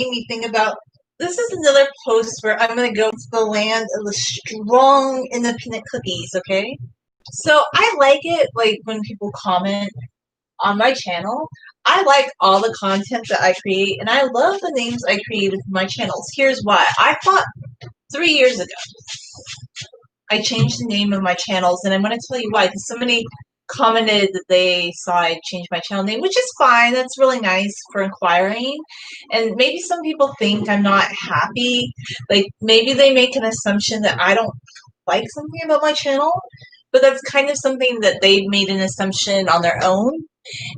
me think about this is another post where I'm going to go to the land of the strong independent cookies, okay? So I like it like when people comment on my channel. I like all the content that I create and I love the names I create with my channels. Here's why. I thought 3 years ago I changed the name of my channels and I'm going to tell you why because somebody commented that they saw I changed my channel name, which is fine. That's really nice for inquiring. And maybe some people think I'm not happy. Like maybe they make an assumption that I don't like something about my channel, but that's kind of something that they've made an assumption on their own.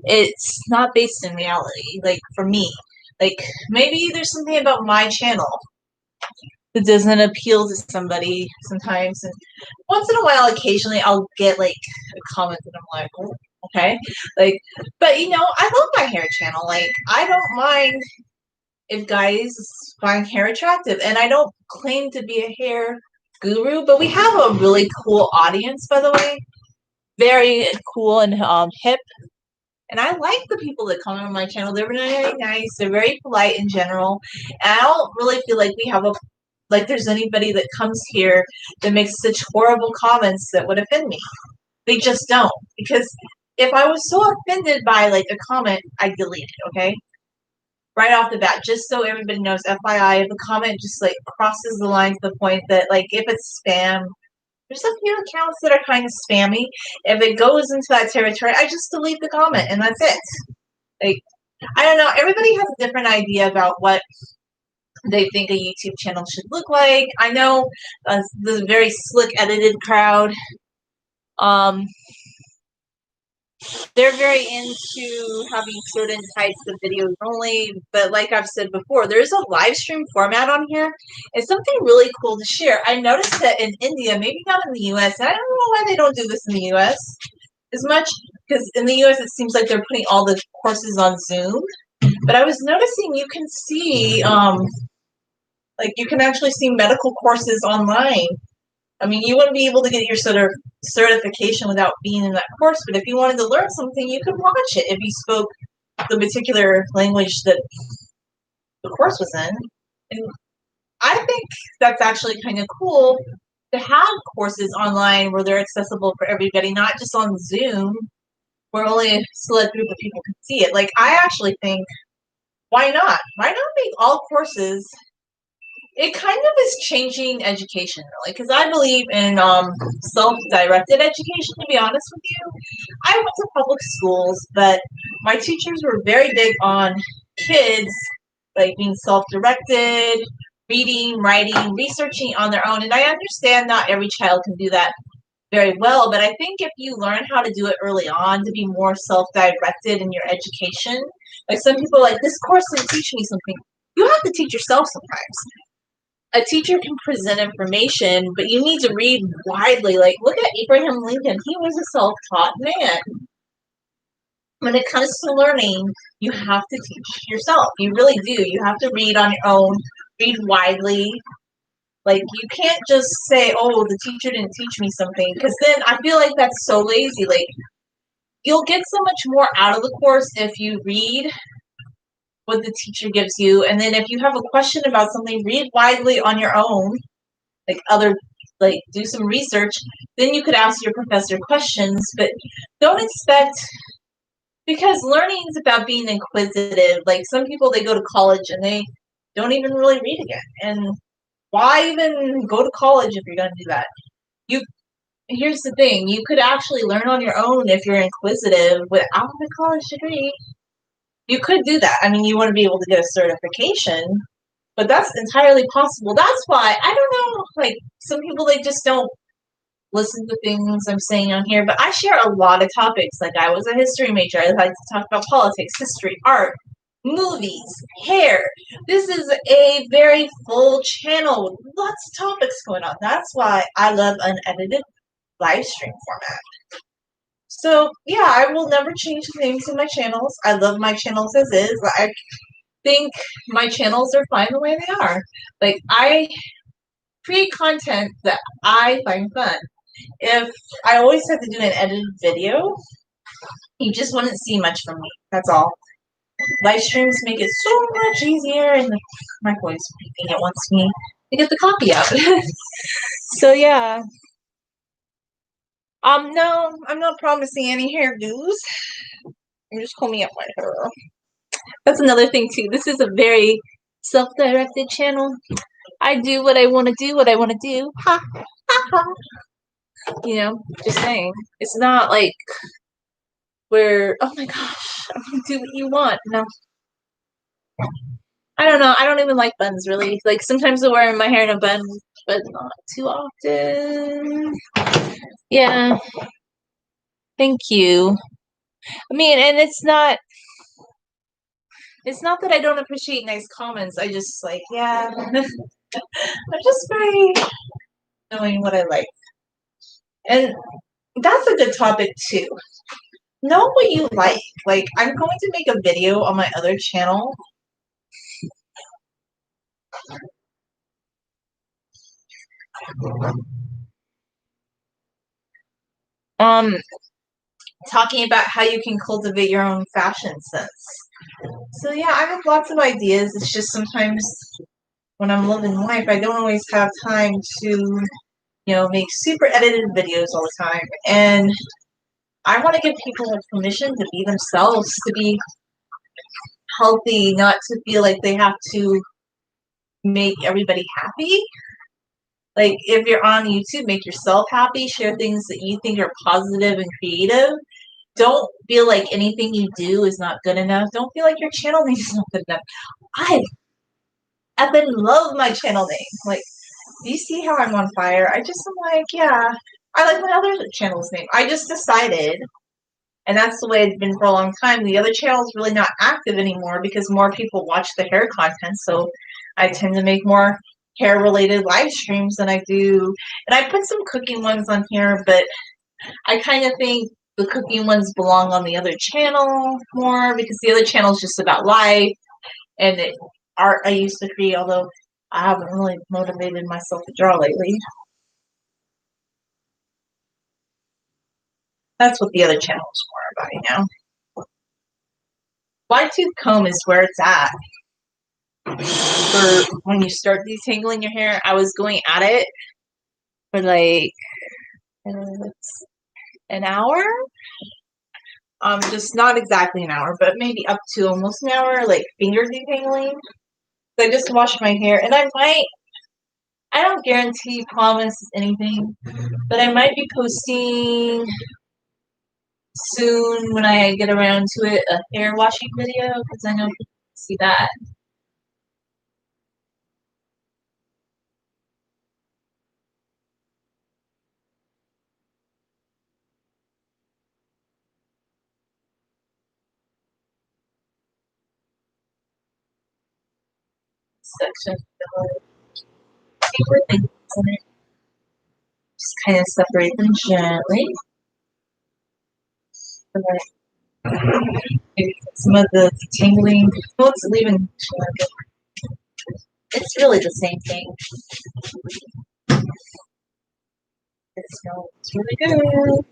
It's not based in reality. Like for me, like maybe there's something about my channel that doesn't appeal to somebody sometimes. And once in a while, occasionally, I'll get like a comment and I'm like, oh, okay. Like, but you know, I love my hair channel. Like, I don't mind if guys find hair attractive. And I don't claim to be a hair guru, but we have a really cool audience, by the way. Very cool and hip. And I like the people that come on my channel. They're very nice. They're very polite in general. And I don't really feel like we have a like there's anybody that comes here that makes such horrible comments that would offend me. They just don't. Because if I was so offended by like a comment, I delete it, okay? Right off the bat, just so everybody knows, FYI, if a comment just like crosses the line to the point that like if it's spam, there's a few accounts that are kind of spammy. If it goes into that territory, I just delete the comment and that's it. Like I don't know, everybody has a different idea about what they think a YouTube channel should look like. I know the very slick edited crowd, um, they're very into having certain types of videos only, but like I've said before, there's a live stream format on here. It's something really cool to share. I noticed that in India, maybe not in the US, and I don't know why they don't do this in the US as much, because in the US it seems like they're putting all the courses on Zoom, but I was noticing you can see like you can actually see medical courses online. I mean, you wouldn't be able to get your certification without being in that course, but if you wanted to learn something, you could watch it if you spoke the particular language that the course was in. And I think that's actually kind of cool to have courses online where they're accessible for everybody, not just on Zoom, where only a select group of people can see it. Like, I actually think, why not? Why not make all courses it kind of is changing education really because I believe in self-directed education, to be honest with you. I went to public schools, but my teachers were very big on kids like being self-directed, reading, writing, researching on their own. And I understand not every child can do that very well, but I think if you learn how to do it early on to be more self-directed in your education, like some people are like, this course didn't teach me something. You have to teach yourself sometimes. A teacher can present information, but you need to read widely. Like, look at Abraham Lincoln. He was a self-taught man. When it comes to learning, you have to teach yourself. You really do. You have to read on your own, read widely. Like, you can't just say, oh, the teacher didn't teach me something, because then I feel like that's so lazy. Like, you'll get so much more out of the course if you read what the teacher gives you, and then if you have a question about something, read widely on your own, do some research, then you could ask your professor questions, but don't expect, because learning is about being inquisitive. Like some people, they go to college and they don't even really read again, and why even go to college if you're going to do that? Here's the thing, you could actually learn on your own if you're inquisitive without a college degree. You could do that. I mean, you want to be able to get a certification, but that's entirely possible. That's why, I don't know, like, some people, they just don't listen to things I'm saying on here, but I share a lot of topics. Like, I was a history major. I like to talk about politics, history, art, movies, hair. This is a very full channel with lots of topics going on. That's why I love unedited live stream format. So, yeah, I will never change the names of my channels. I love my channels as is. I think my channels are fine the way they are. Like, I create content that I find fun. If I always had to do an edited video, you just wouldn't see much from me. That's all. Live streams make it so much easier, and the microwave's beeping. It wants me to get the coffee out. So yeah. No, I'm not promising any hairdos. I'm just combing up my hair. That's another thing too. This is a very self-directed channel. I do what I want to do, what I want to do. Ha ha ha. You know, just saying. It's not like where, oh my gosh, I'm gonna do what you want. No. I don't know. I don't even like buns really. Like sometimes I wear my hair in a bun, but not too often. Yeah. Thank you. I mean, and it's not that I don't appreciate nice comments. I just like, yeah. I'm just very knowing what I like. And that's a good topic too. Know what you like. Like, I'm going to make a video on my other channel. Talking about how you can cultivate your own fashion sense. So yeah, I have lots of ideas. It's just sometimes when I'm living life, I don't always have time to, make super edited videos all the time. And I want to give people permission to be themselves, to be healthy, not to feel like they have to make everybody happy. Like if you're on YouTube, make yourself happy, share things that you think are positive and creative. Don't feel like anything you do is not good enough. Don't feel like your channel name is not good enough. I effing love my channel name. Like, do you see how I'm on fire? I just am like, yeah, I like my other channel's name. I just decided, and that's the way it's been for a long time. The other channel is really not active anymore because more people watch the hair content. So I tend to make more hair related live streams than I do. And I put some cooking ones on here, but I kind of think the cooking ones belong on the other channel more because the other channel is just about life and art I used to create, although I haven't really motivated myself to draw lately. That's what the other channel is more about, Wide tooth comb is where it's at. For when you start detangling your hair, I was going at it for like an hour. Just not exactly an hour, but maybe up to almost an hour, like finger detangling. So I just washed my hair, and I don't guarantee, promise anything, but I might be posting soon when I get around to it a hair washing video because I know people see that. Section. Just kind of separate them gently. Maybe some of the tingling. Well, it's leaving. It's really the same thing. It smells really good.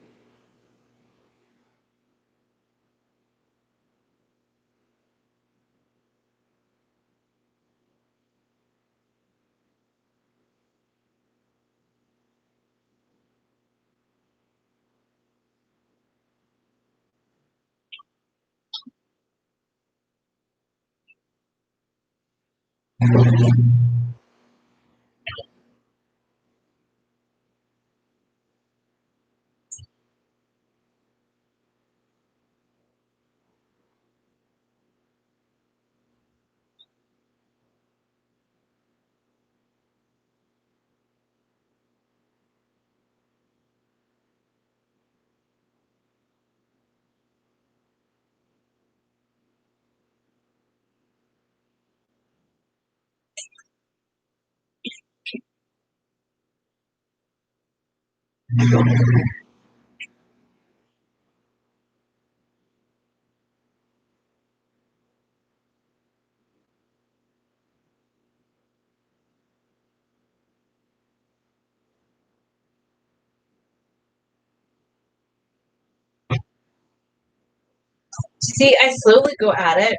See, I slowly go at it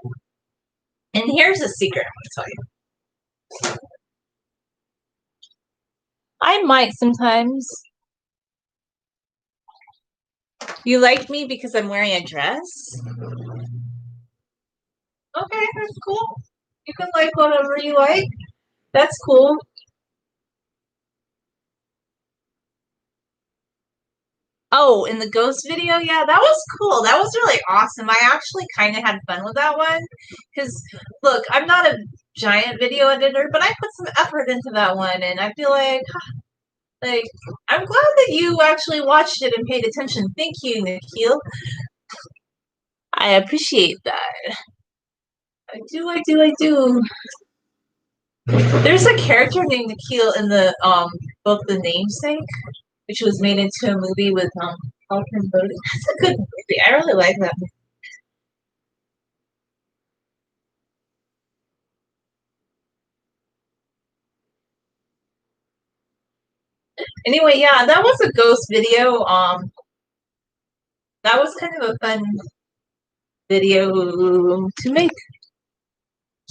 And here's a secret I'm going to tell you. I might sometimes. You like me because I'm wearing a dress? Okay, that's cool. You can like whatever you like. That's cool. Oh, in the ghost video, yeah, that was cool. That was really awesome. I actually kind of had fun with that one because, look, I'm not a giant video editor, but I put some effort into that one, and I feel like I'm glad that you actually watched it and paid attention. Thank you, Nikhil. I appreciate that. I do, I do, I do. There's a character named Nikhil in the book The Namesake, which was made into a movie with Alfred Bode. That's a good movie. I really like that movie. Anyway, yeah, that was a ghost video. That was kind of a fun video to make.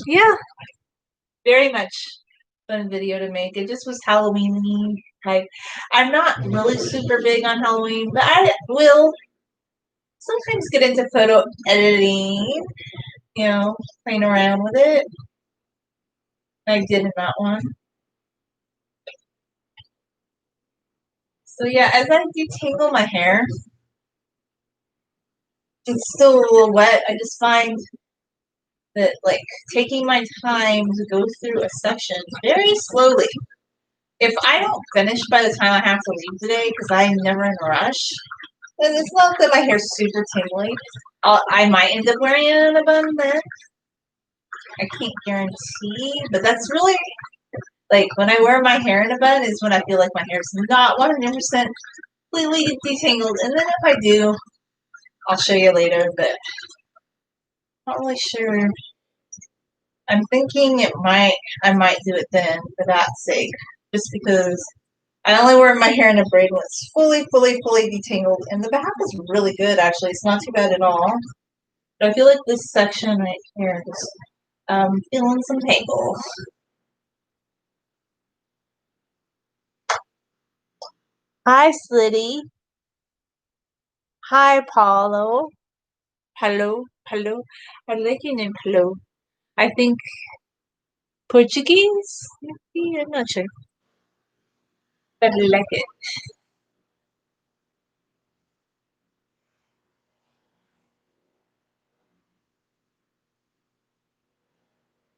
Yeah, very much fun video to make. It just was Halloween type. I'm not really super big on Halloween, but I will sometimes get into photo editing, playing around with it. I did in that one. So yeah, as I detangle my hair, it's still a little wet. I just find that like taking my time to go through a section very slowly. If I don't finish by the time I have to leave today, because I'm never in a rush, then it's not that my hair's super tingly. I might end up wearing it in a bun then. I can't guarantee, but that's really like when I wear my hair in a bun is when I feel like my hair's not 100% completely detangled. And then if I do, I'll show you later, but not really sure. I'm thinking I might do it then for that sake, just because I only wear my hair in a braid when it's fully detangled, and the back is really good actually. It's not too bad at all. But I feel like this section right here is feeling some tangle. Hi, Slitty. Hi, Paulo. Hello, hello. I like your name, hello. I think Portuguese? Maybe? I'm not sure. But I like it.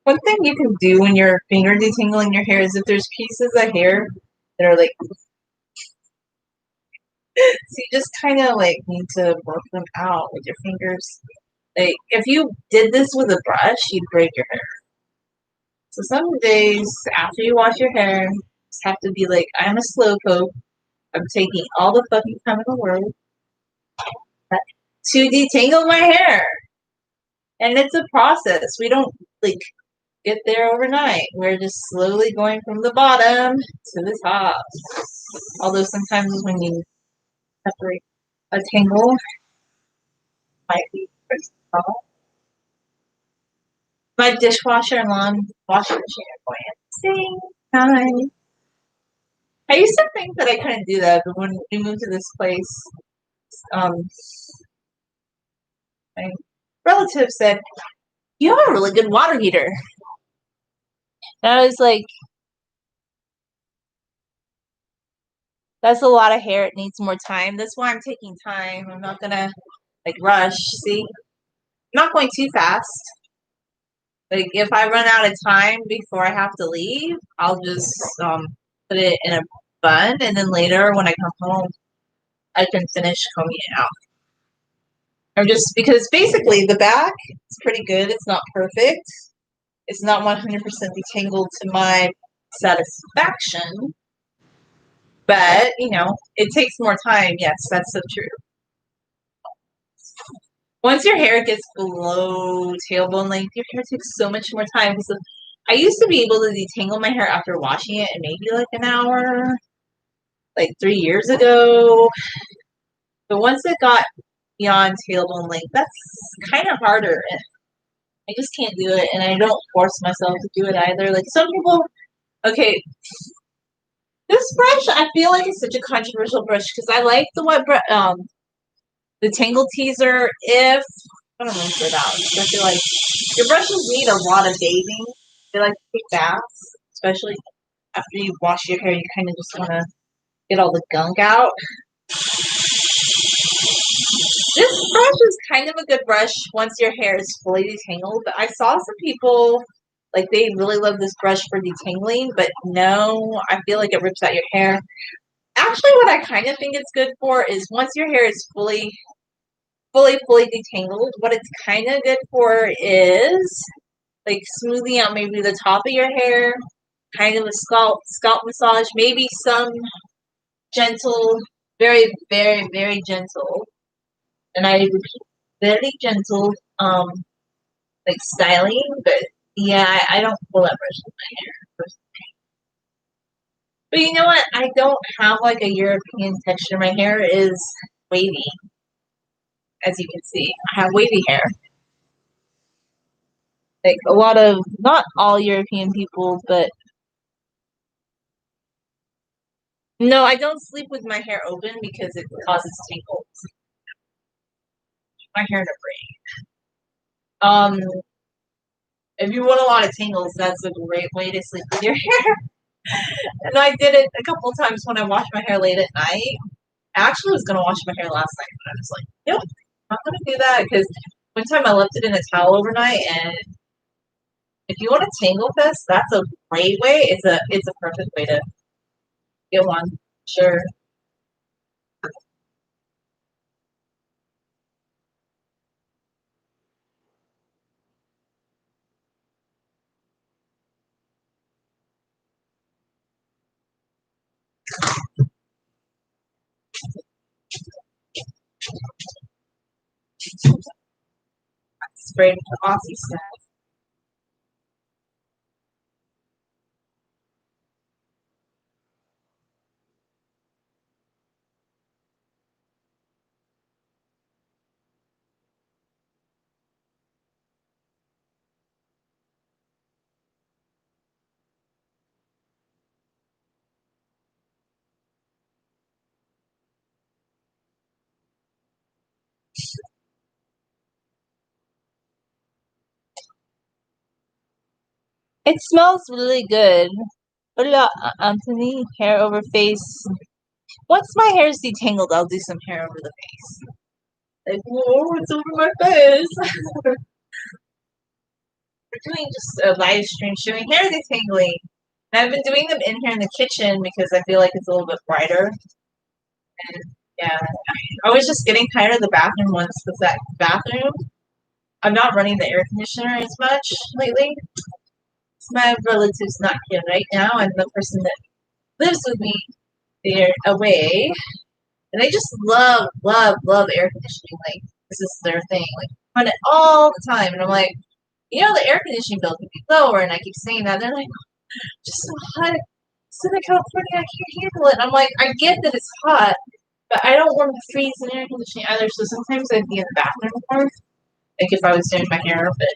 One thing you can do when you're finger detangling your hair is if there's pieces of hair that are like, so you just kind of like need to work them out with your fingers. Like if you did this with a brush, you'd break your hair. So some days after you wash your hair, you just have to be like, I'm a slow poke. I'm taking all the fucking time in the world to detangle my hair. And it's a process. We don't like get there overnight. We're just slowly going from the bottom to the top. Although sometimes when you separate a tangle, might be pretty small. My dishwasher and lawn washing machine are going at the same time. I used to think that I couldn't do that, but when we moved to this place, um, my relative said, "You have a really good water heater." And I was like, "That's a lot of hair. It needs more time. That's why I'm taking time. I'm not gonna like rush. See, I'm not going too fast. Like if I run out of time before I have to leave, I'll just put it in a bun, and then later when I come home, I can finish combing it out. I'm just because basically the back is pretty good. It's not perfect. It's not 100% detangled to my satisfaction, but it takes more time. Yes, that's so true. Once your hair gets below tailbone length, your hair takes so much more time. Because I used to be able to detangle my hair after washing it in maybe like an hour, like 3 years ago. But once it got beyond tailbone length, that's kind of harder. I just can't do it, and I don't force myself to do it either. Like some people, okay, this brush I feel like it's such a controversial brush because I like the Tangle Teaser if I don't rinse it out. I feel like your brushes need a lot of bathing. They like to take baths, especially after you wash your hair. You kind of just want to get all the gunk out. This brush is kind of a good brush once your hair is fully detangled. But I saw some people like they really love this brush for detangling, but no, I feel like it rips out your hair. Actually, what I kind of think it's good for is once your hair is fully detangled, what it's kind of good for is like smoothing out maybe the top of your hair, kind of a scalp massage, maybe some gentle, very gentle, and I repeat, very gentle, like styling. But yeah, I don't pull that brush with my hair. But you know what? I don't have like a European texture. My hair is wavy, as you can see. I have wavy hair. Like a lot of, not all European people, but no, I don't sleep with my hair open because it causes tingles. My hair in a braid. If you want a lot of tingles, that's a great way to sleep with your hair. And I did it a couple of times when I washed my hair late at night. I actually was gonna wash my hair last night, but I was like, nope, I'm not gonna do that because one time I left it in a towel overnight, and if you want a tangle fest, that's a great way. It's a perfect way to get one. Sure. Sprayed with the Aussie stuff. It smells really good. What about Anthony? Hair over face. Once my hair is detangled, I'll do some hair over the face. Like, whoa, it's over my face. We're doing just a live stream showing hair detangling. And I've been doing them in here in the kitchen because I feel like it's a little bit brighter. And yeah, I was just getting tired of the bathroom once because that bathroom, I'm not running the air conditioner as much lately. My relative's not here right now, and the person that lives with me, they're away. And they just love air conditioning. Like, this is their thing. Like, run it all the time. And I'm like, the air conditioning bill could be lower. And I keep saying that. They're like, just so hot. Southern California, I can't handle it. And I'm like, I get that it's hot, but I don't want to freeze in air conditioning either. So sometimes I'd be in the bathroom more, like if I was doing my hair. But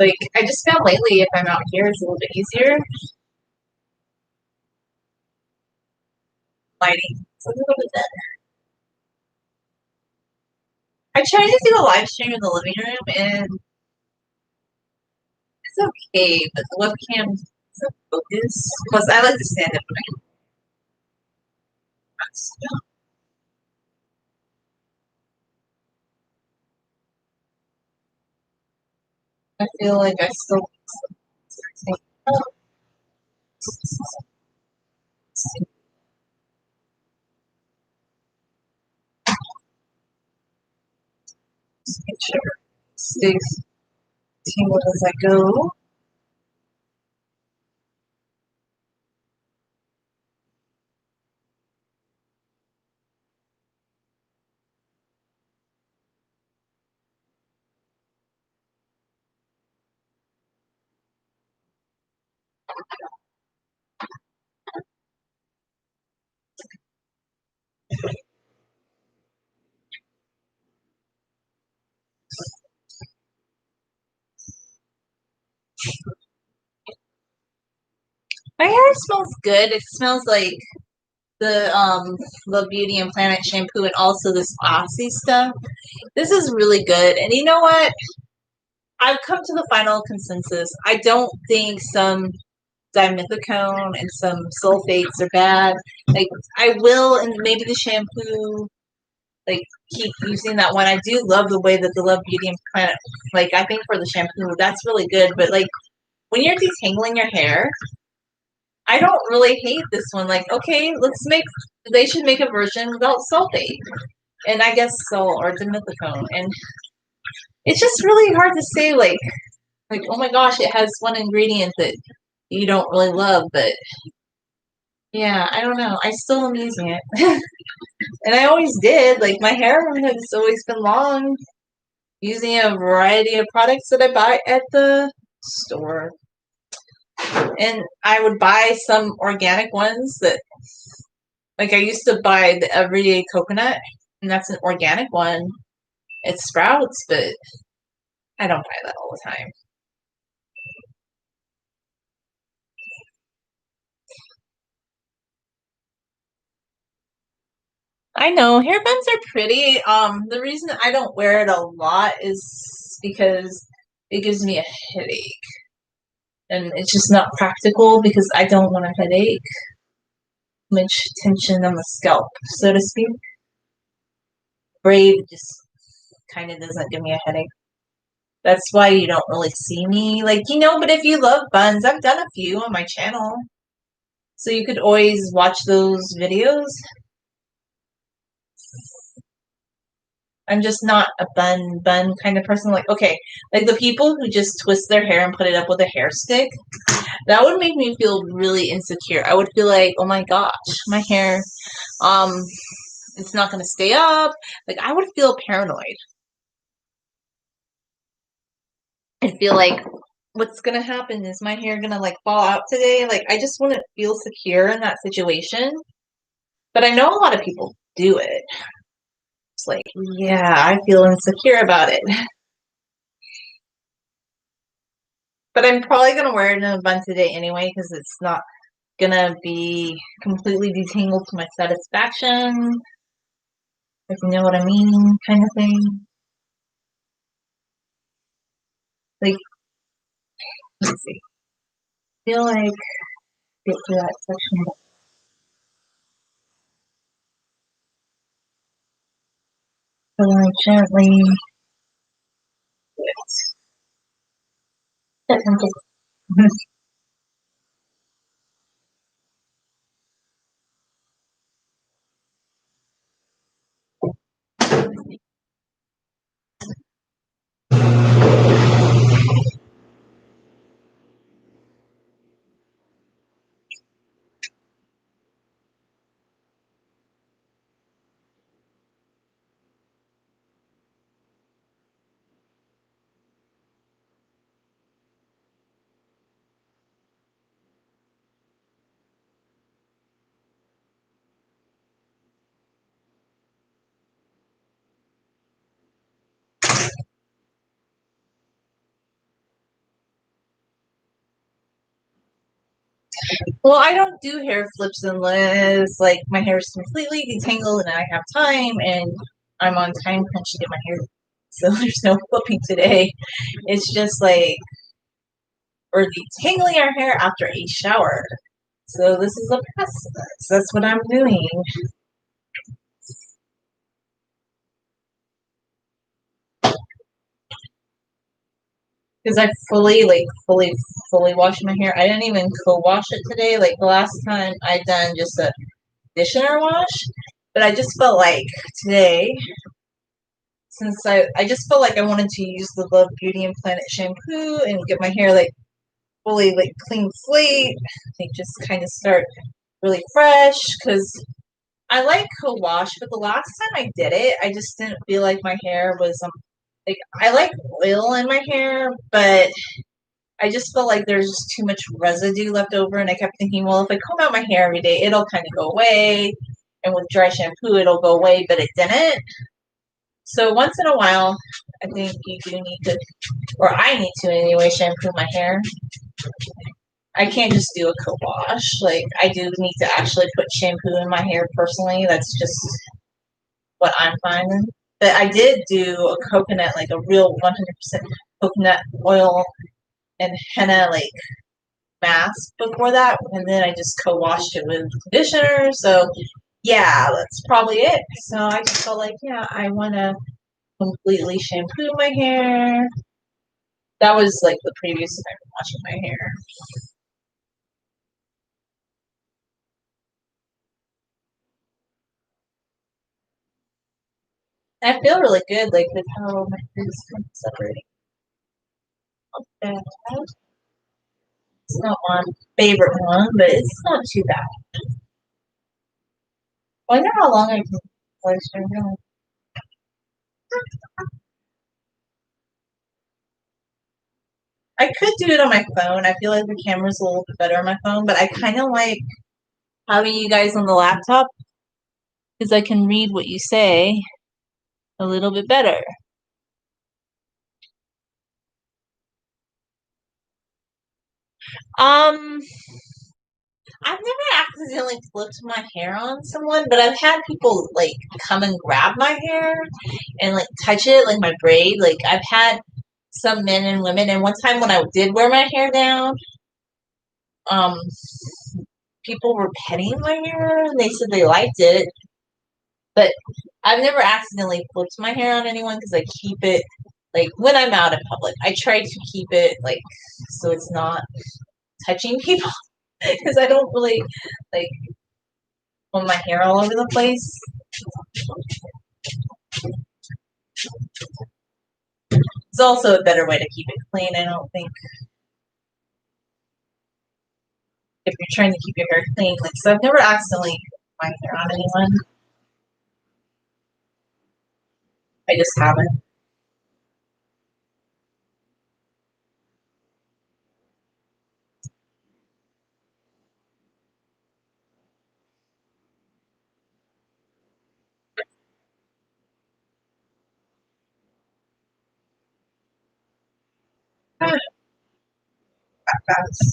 like, I just found lately, if I'm out here, it's a little bit easier. Lighting, it's a little bit better. I tried to do a live stream in the living room, and it's okay, but the webcam doesn't focus. Plus, I like to stand up when I feel like I still. Just make sure it stays tangled as I go. My hair smells good. It smells like the Love Beauty and Planet shampoo and also this Aussie stuff. This is really good. And you know what? I've come to the final consensus. I don't think some dimethicone and some sulfates are bad. Like I will, and maybe the shampoo, like keep using that one. I do love the way that the Love Beauty and Planet, like I think for the shampoo, that's really good. But like when you're detangling your hair, I don't really hate this one. Like, okay, they should make a version without sulfate. And I guess salt or dimethicone. And it's just really hard to say, like, oh my gosh, it has one ingredient that you don't really love, but yeah, I don't know. I still am using it. And I always did. Like my hair has always been long, using a variety of products that I buy at the store. And I would buy some organic ones that, like, I used to buy the Everyday Coconut, and that's an organic one. It Sprouts, but I don't buy that all the time. I know hair bands are pretty. The reason I don't wear it a lot is because it gives me a headache, and it's just not practical because I don't want a headache. Much tension on the scalp, so to speak. Braid just kind of doesn't give me a headache. That's why you don't really see me, like, but if you love buns, I've done a few on my channel. So you could always watch those videos. I'm just not a bun kind of person. Like, okay, like the people who just twist their hair and put it up with a hair stick, that would make me feel really insecure. I would feel like, oh my gosh, my hair, it's not going to stay up. Like, I would feel paranoid. I feel like what's going to happen is my hair going to like fall out today. Like, I just wouldn't feel secure in that situation. But I know a lot of people do it. It's like, yeah, I feel insecure about it. But I'm probably going to wear it in a bun today anyway because it's not going to be completely detangled to my satisfaction. If you know what I mean, kind of thing. Like, let's see. I feel like get to that section. So I gently do it. Well, I don't do hair flips unless like my hair is completely detangled and I have time and I'm on time crunch to get my hair. So there's no flipping today. It's just like we're detangling our hair after a shower. So this is a process. That's what I'm doing. Because I fully washed my hair. I didn't even co-wash it today. Like the last time I done just a conditioner wash, but I just felt like today, since I just felt like I wanted to use the Love Beauty and Planet shampoo and get my hair like fully like clean slate, like just kind of start really fresh. Because I like co-wash, but the last time I did it, I just didn't feel like my hair was like I like oil in my hair, but I just felt like there's just too much residue left over, and I kept thinking, well, if I comb out my hair every day, it'll kind of go away, and with dry shampoo, it'll go away, but it didn't. So once in a while, I think you do need to, or I need to anyway, shampoo my hair. I can't just do a co-wash. Like, I do need to actually put shampoo in my hair personally. That's just what I'm finding. But I did do a coconut, like a real 100% coconut oil and henna, like, mask before that. And then I just co-washed it with conditioner. So, yeah, that's probably it. So I just felt like, yeah, I want to completely shampoo my hair. That was like the previous time washing my hair. I feel really good, like with how my hair is kind of separating. And it's not my favorite one, but it's not too bad. I wonder how long I can waste my hair. I could do it on my phone. I feel like the camera's a little bit better on my phone, but I kind of like having you guys on the laptop because I can read what you say a little bit better. Um, I've never accidentally flipped my hair on someone, but I've had people like come and grab my hair and like touch it, like my braid. Like I've had some men and women, and one time when I did wear my hair down, um, people were petting my hair and they said they liked it, but I've never accidentally flipped my hair on anyone because I keep it like when I'm out in public. I try to keep it like so it's not touching people because I don't really like want my hair all over the place. It's also a better way to keep it clean. I don't think if you're trying to keep your hair clean, like so I've never accidentally put my hair on anyone. I just haven't. That's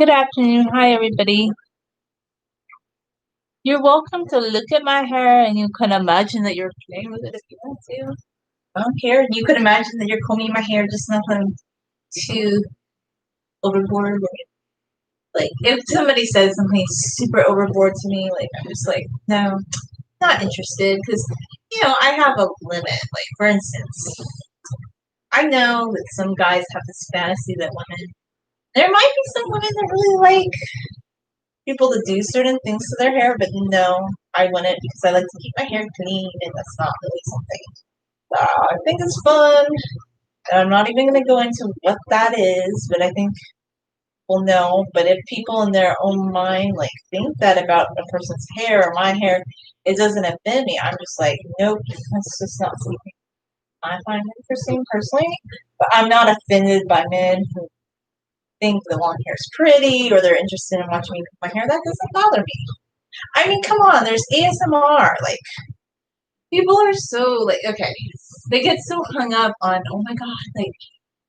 Good afternoon. Hi, everybody. You're welcome to look at my hair and you can imagine that you're playing with it if you want to. I don't care. You could imagine that you're combing my hair, just nothing too overboard. Like, if somebody says something super overboard to me, like, I'm just like, no, not interested. Because, I have a limit. Like, for instance, I know that some guys have this fantasy that there might be some women that really like people to do certain things to their hair, but no, I wouldn't because I like to keep my hair clean, and that's not really something I think it's fun. And I'm not even going to go into what that is, but I think we'll know. But if people in their own mind like think that about a person's hair or my hair, it doesn't offend me. I'm just like, nope, that's just not something I find interesting personally. But I'm not offended by men who think the long hair is pretty or they're interested in watching me cut my hair. That doesn't bother me. I mean, come on, there's ASMR. Like, people are so, like, okay, they get so hung up on, oh my God, like,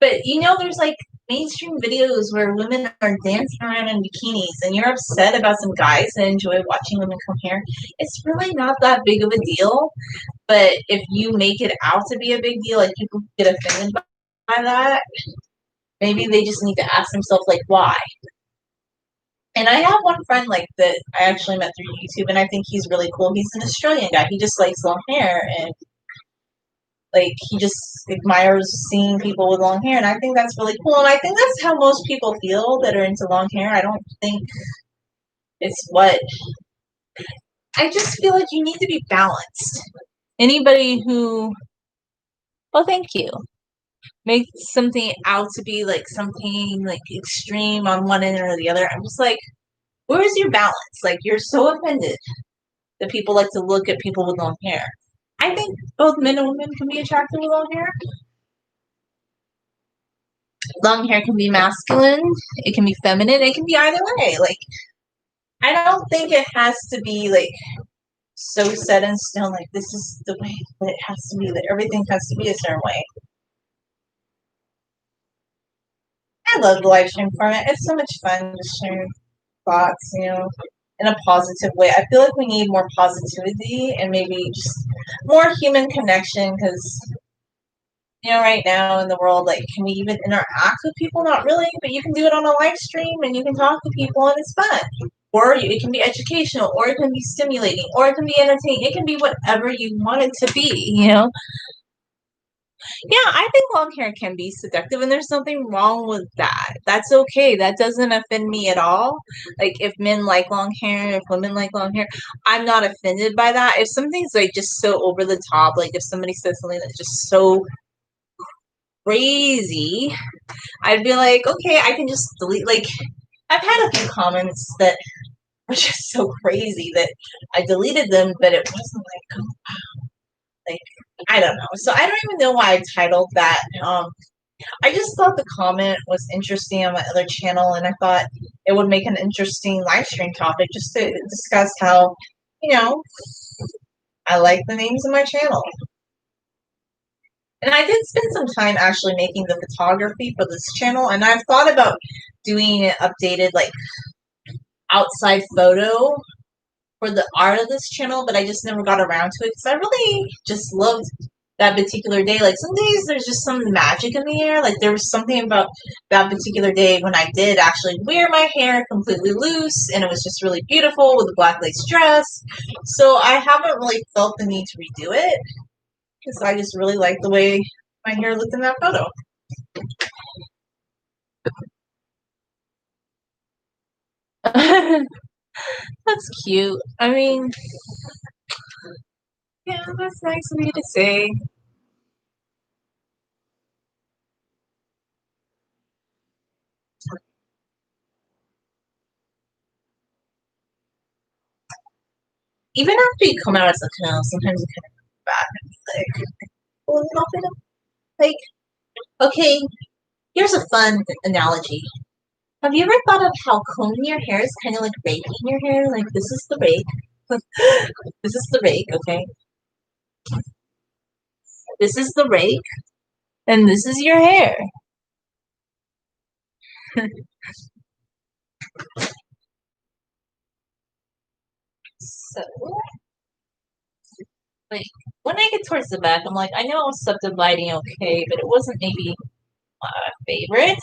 but there's like mainstream videos where women are dancing around in bikinis and you're upset about some guys that enjoy watching women comb hair. It's really not that big of a deal. But if you make it out to be a big deal, like people get offended by that, maybe they just need to ask themselves, like, why? And I have one friend like that I actually met through YouTube, and I think he's really cool. He's an Australian guy. He just likes long hair, and like he just admires seeing people with long hair, and I think that's really cool. And I think that's how most people feel that are into long hair. I don't think it's what I just feel like you need to be balanced. Anybody who, well, thank you, makes something out to be like something like extreme on one end or the other, I'm just like, where's your balance? Like, you're so offended that people like to look at people with long hair. I think both men and women can be attracted with long hair. Long hair can be masculine, it can be feminine, it can be either way. Like, I don't think it has to be like so set in stone, like this is the way that it has to be, that everything has to be a certain way. I love the live stream format. It's so much fun to share thoughts, in a positive way. I feel like we need more positivity and maybe just more human connection because right now in the world, like, can we even interact with people? Not really, but you can do it on a live stream and you can talk to people and it's fun. Or it can be educational, or it can be stimulating, or it can be entertaining. It can be whatever you want it to be. Yeah, I think long hair can be seductive, and there's nothing wrong with that. That's okay. That doesn't offend me at all. Like, if men like long hair, if women like long hair, I'm not offended by that. If something's like just so over the top, like if somebody says something that's just so crazy, I'd be like, okay, I can just delete. Like, I've had a few comments that were just so crazy that I deleted them, but it wasn't like, oh, like, I don't know. So I don't even know why I titled that. I just thought the comment was interesting on my other channel, and I thought it would make an interesting live stream topic just to discuss how, you know, I like the names of my channel. And I did spend some time actually making the photography for this channel, and I've thought about doing an updated, like, outside photo for the art of this channel, but I just never got around to it because I really just loved that particular day. Like, some days there's just some magic in the air. Like, there was something about that particular day when I did actually wear my hair completely loose, and it was just really beautiful with a black lace dress. So I haven't really felt the need to redo it because I just really like the way my hair looked in that photo. That's cute. I mean, yeah, that's nice of you to say. Even after you come out as a canal, sometimes you kind of go back and be like, a little bit of, like, okay, here's a fun analogy. Have you ever thought of how combing your hair is kind of like raking your hair? Like, this is the rake. This is the rake, okay? This is the rake, and this is your hair. So, like, when I get towards the back, I'm like, I know I was subdividing okay, but it wasn't maybe my favorite.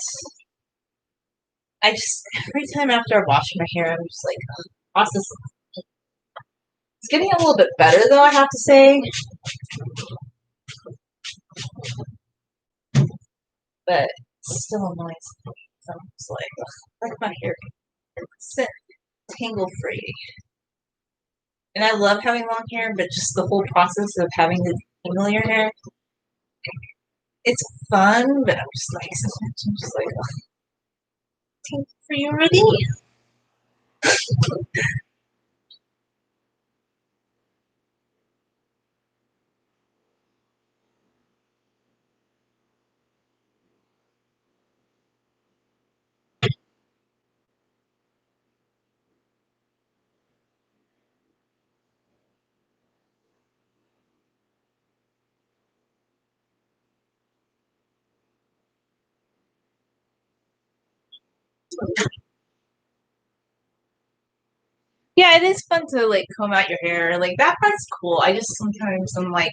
I just, every time after I wash my hair, I'm just like, process. It's getting a little bit better, though, I have to say, but it's still annoys me. So I'm just like my hair is tangle free. And I love having long hair, but just the whole process of having to tangle your hair, it's fun, but I'm just like, sometimes I'm just like, tangle free already? Yeah, it is fun to like comb out your hair. Like that part's cool. I just sometimes I'm like,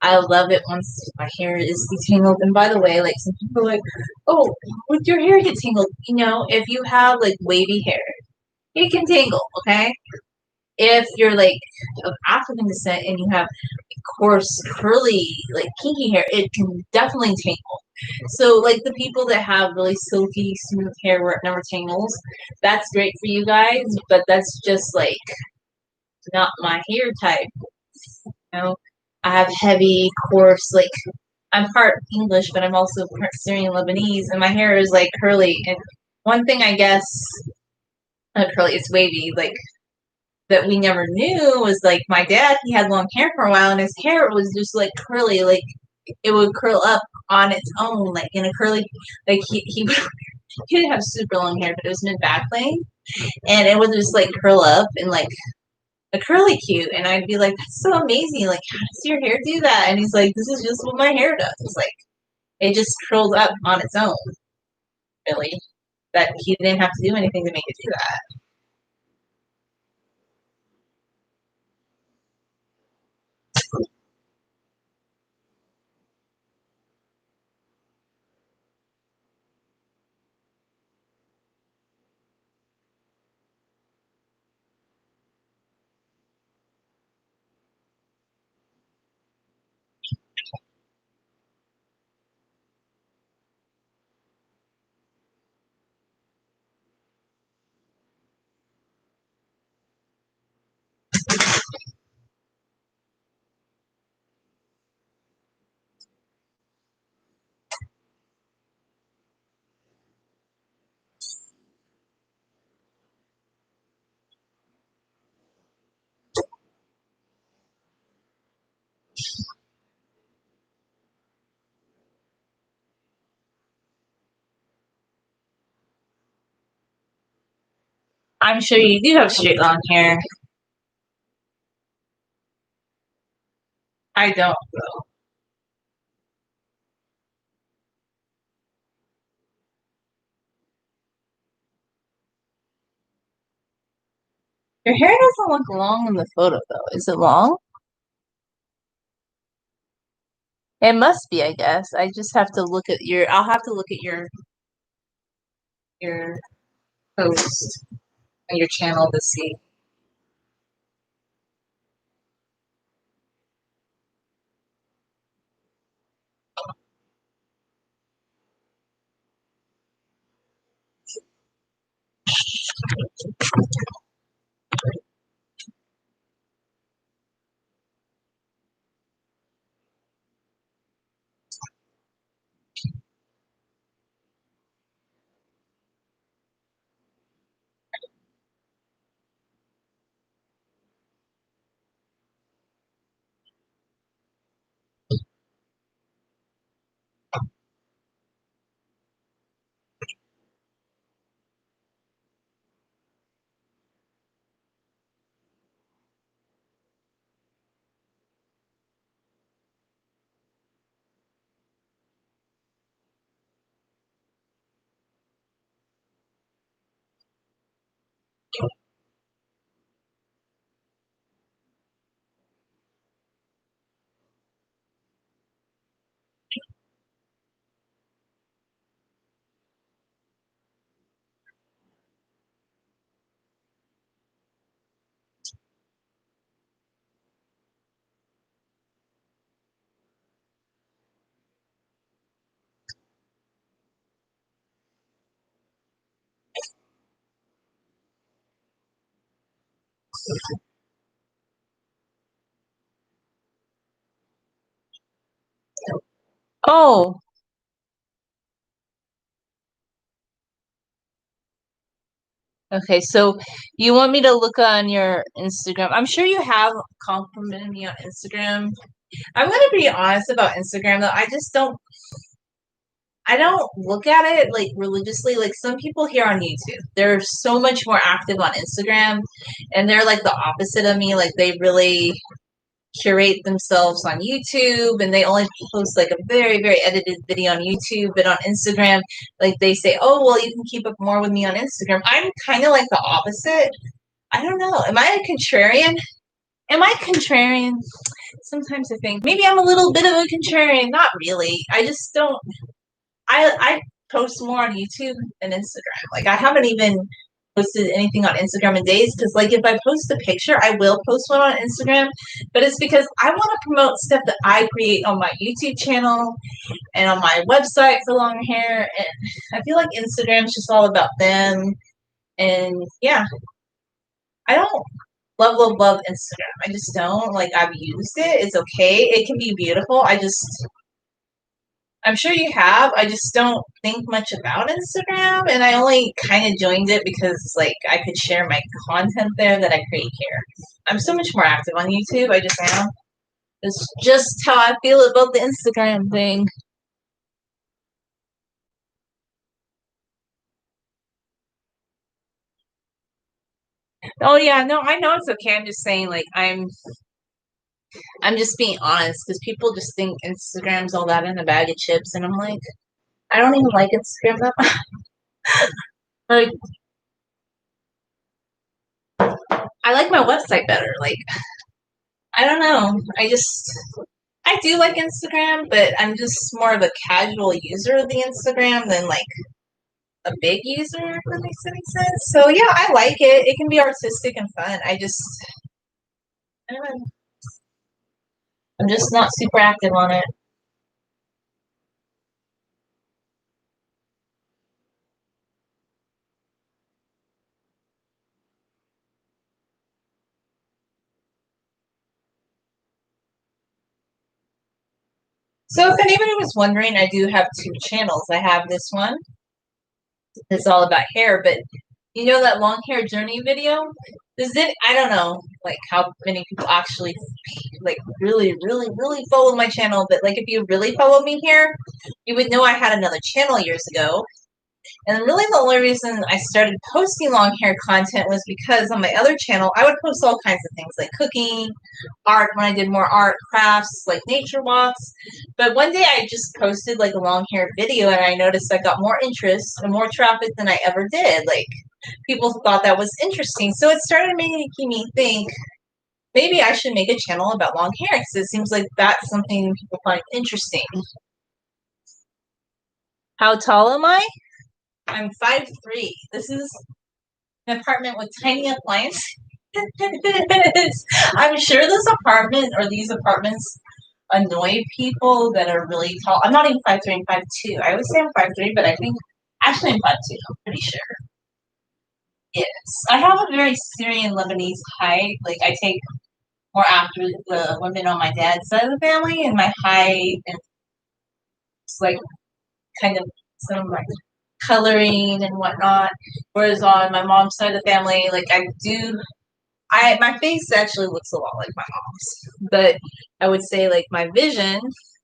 I love it once my hair is detangled. And by the way, like some people are like, oh, with your hair get tangled, if you have like wavy hair, it can tangle, okay? If you're like of African descent and you have coarse, curly, like kinky hair, it can definitely tangle. So, like the people that have really silky, smooth hair where it never tangles, that's great for you guys, but that's just like not my hair type. I have heavy, coarse, like I'm part English, but I'm also part Syrian Lebanese, and my hair is like curly. And one thing I guess, not curly, it's wavy, like that we never knew was like my dad, he had long hair for a while, and his hair was just like curly, like it would curl up on its own, like in a curly, like he didn't have super long hair, but it was mid back lane, and it would just like curl up and like a curly cute, and I'd be like, that's so amazing. Like, how does your hair do that? And he's like, this is just what my hair does. It's like it just curls up on its own, really. That he didn't have to do anything to make it do that. I'm sure you do have straight long hair. I don't. Your hair doesn't look long in the photo though. Is it long? It must be, I guess. I just have to look at your. I'll have to look at your post on your channel to see. Oh, okay. So you want me to look on your Instagram? I'm sure you have complimented me on Instagram. I'm gonna be honest about Instagram though. I don't look at it like religiously. Like some people here on YouTube, they're so much more active on Instagram, and they're like the opposite of me. Like they really curate themselves on YouTube, and they only post like a very, very edited video on YouTube. But on Instagram, like they say, oh, well, you can keep up more with me on Instagram. I'm kind of like the opposite. I don't know. Am I a contrarian? Am I contrarian? Sometimes I think maybe I'm a little bit of a contrarian. Not really. I just don't. I post more on YouTube and Instagram. Like I haven't even posted anything on Instagram in days because like if I post a picture, I will post one on Instagram, but it's because I want to promote stuff that I create on my YouTube channel and on my website for long hair. And I feel like Instagram's just all about them. And yeah, I don't love Instagram. I just don't like I've used it. It's okay. It can be beautiful. I'm sure you have. I just don't think much about Instagram, and I only kind of joined it because like I could share my content there that I create here. I'm so much more active on YouTube. I just am. It's just how I feel about the Instagram thing. Oh yeah, no, I know it's okay. I'm just saying like I'm just being honest because people just think Instagram's all that in a bag of chips, and I'm like I don't even like Instagram that much. Like I like my website better. Like I don't know. I do like Instagram, but I'm just more of a casual user of the Instagram than like a big user, if that makes any sense. So yeah, I like it. It can be artistic and fun. I don't know, I'm just not super active on it. So if anybody was wondering, I do have two channels. I have this one. It's all about hair, but you know that long hair journey video? Does it? I don't know, like how many people actually like really follow my channel. But like if you really follow me here, you would know I had another channel years ago. And really, the only reason I started posting long hair content was because on my other channel, I would post all kinds of things like cooking, art, when I did more art, crafts, like nature walks. But one day I just posted like a long hair video and I noticed I got more interest and more traffic than I ever did. Like people thought that was interesting. So it started making me think maybe I should make a channel about long hair because it seems like that's something people find interesting. How tall am I? I'm 5'3". This is an apartment with tiny appliances. I'm sure this apartment or these apartments annoy people that are really tall. I'm not even 5'3", I'm 5'2". I would say I'm 5'3", but I think actually I'm 5'2". I'm pretty sure. Yes, I have a very Syrian Lebanese height. Like I take more after the women on my dad's side of the family, and my height and it's like kind of some like coloring and whatnot. Whereas on my mom's side of the family, like I my face actually looks a lot like my mom's, but I would say like my vision,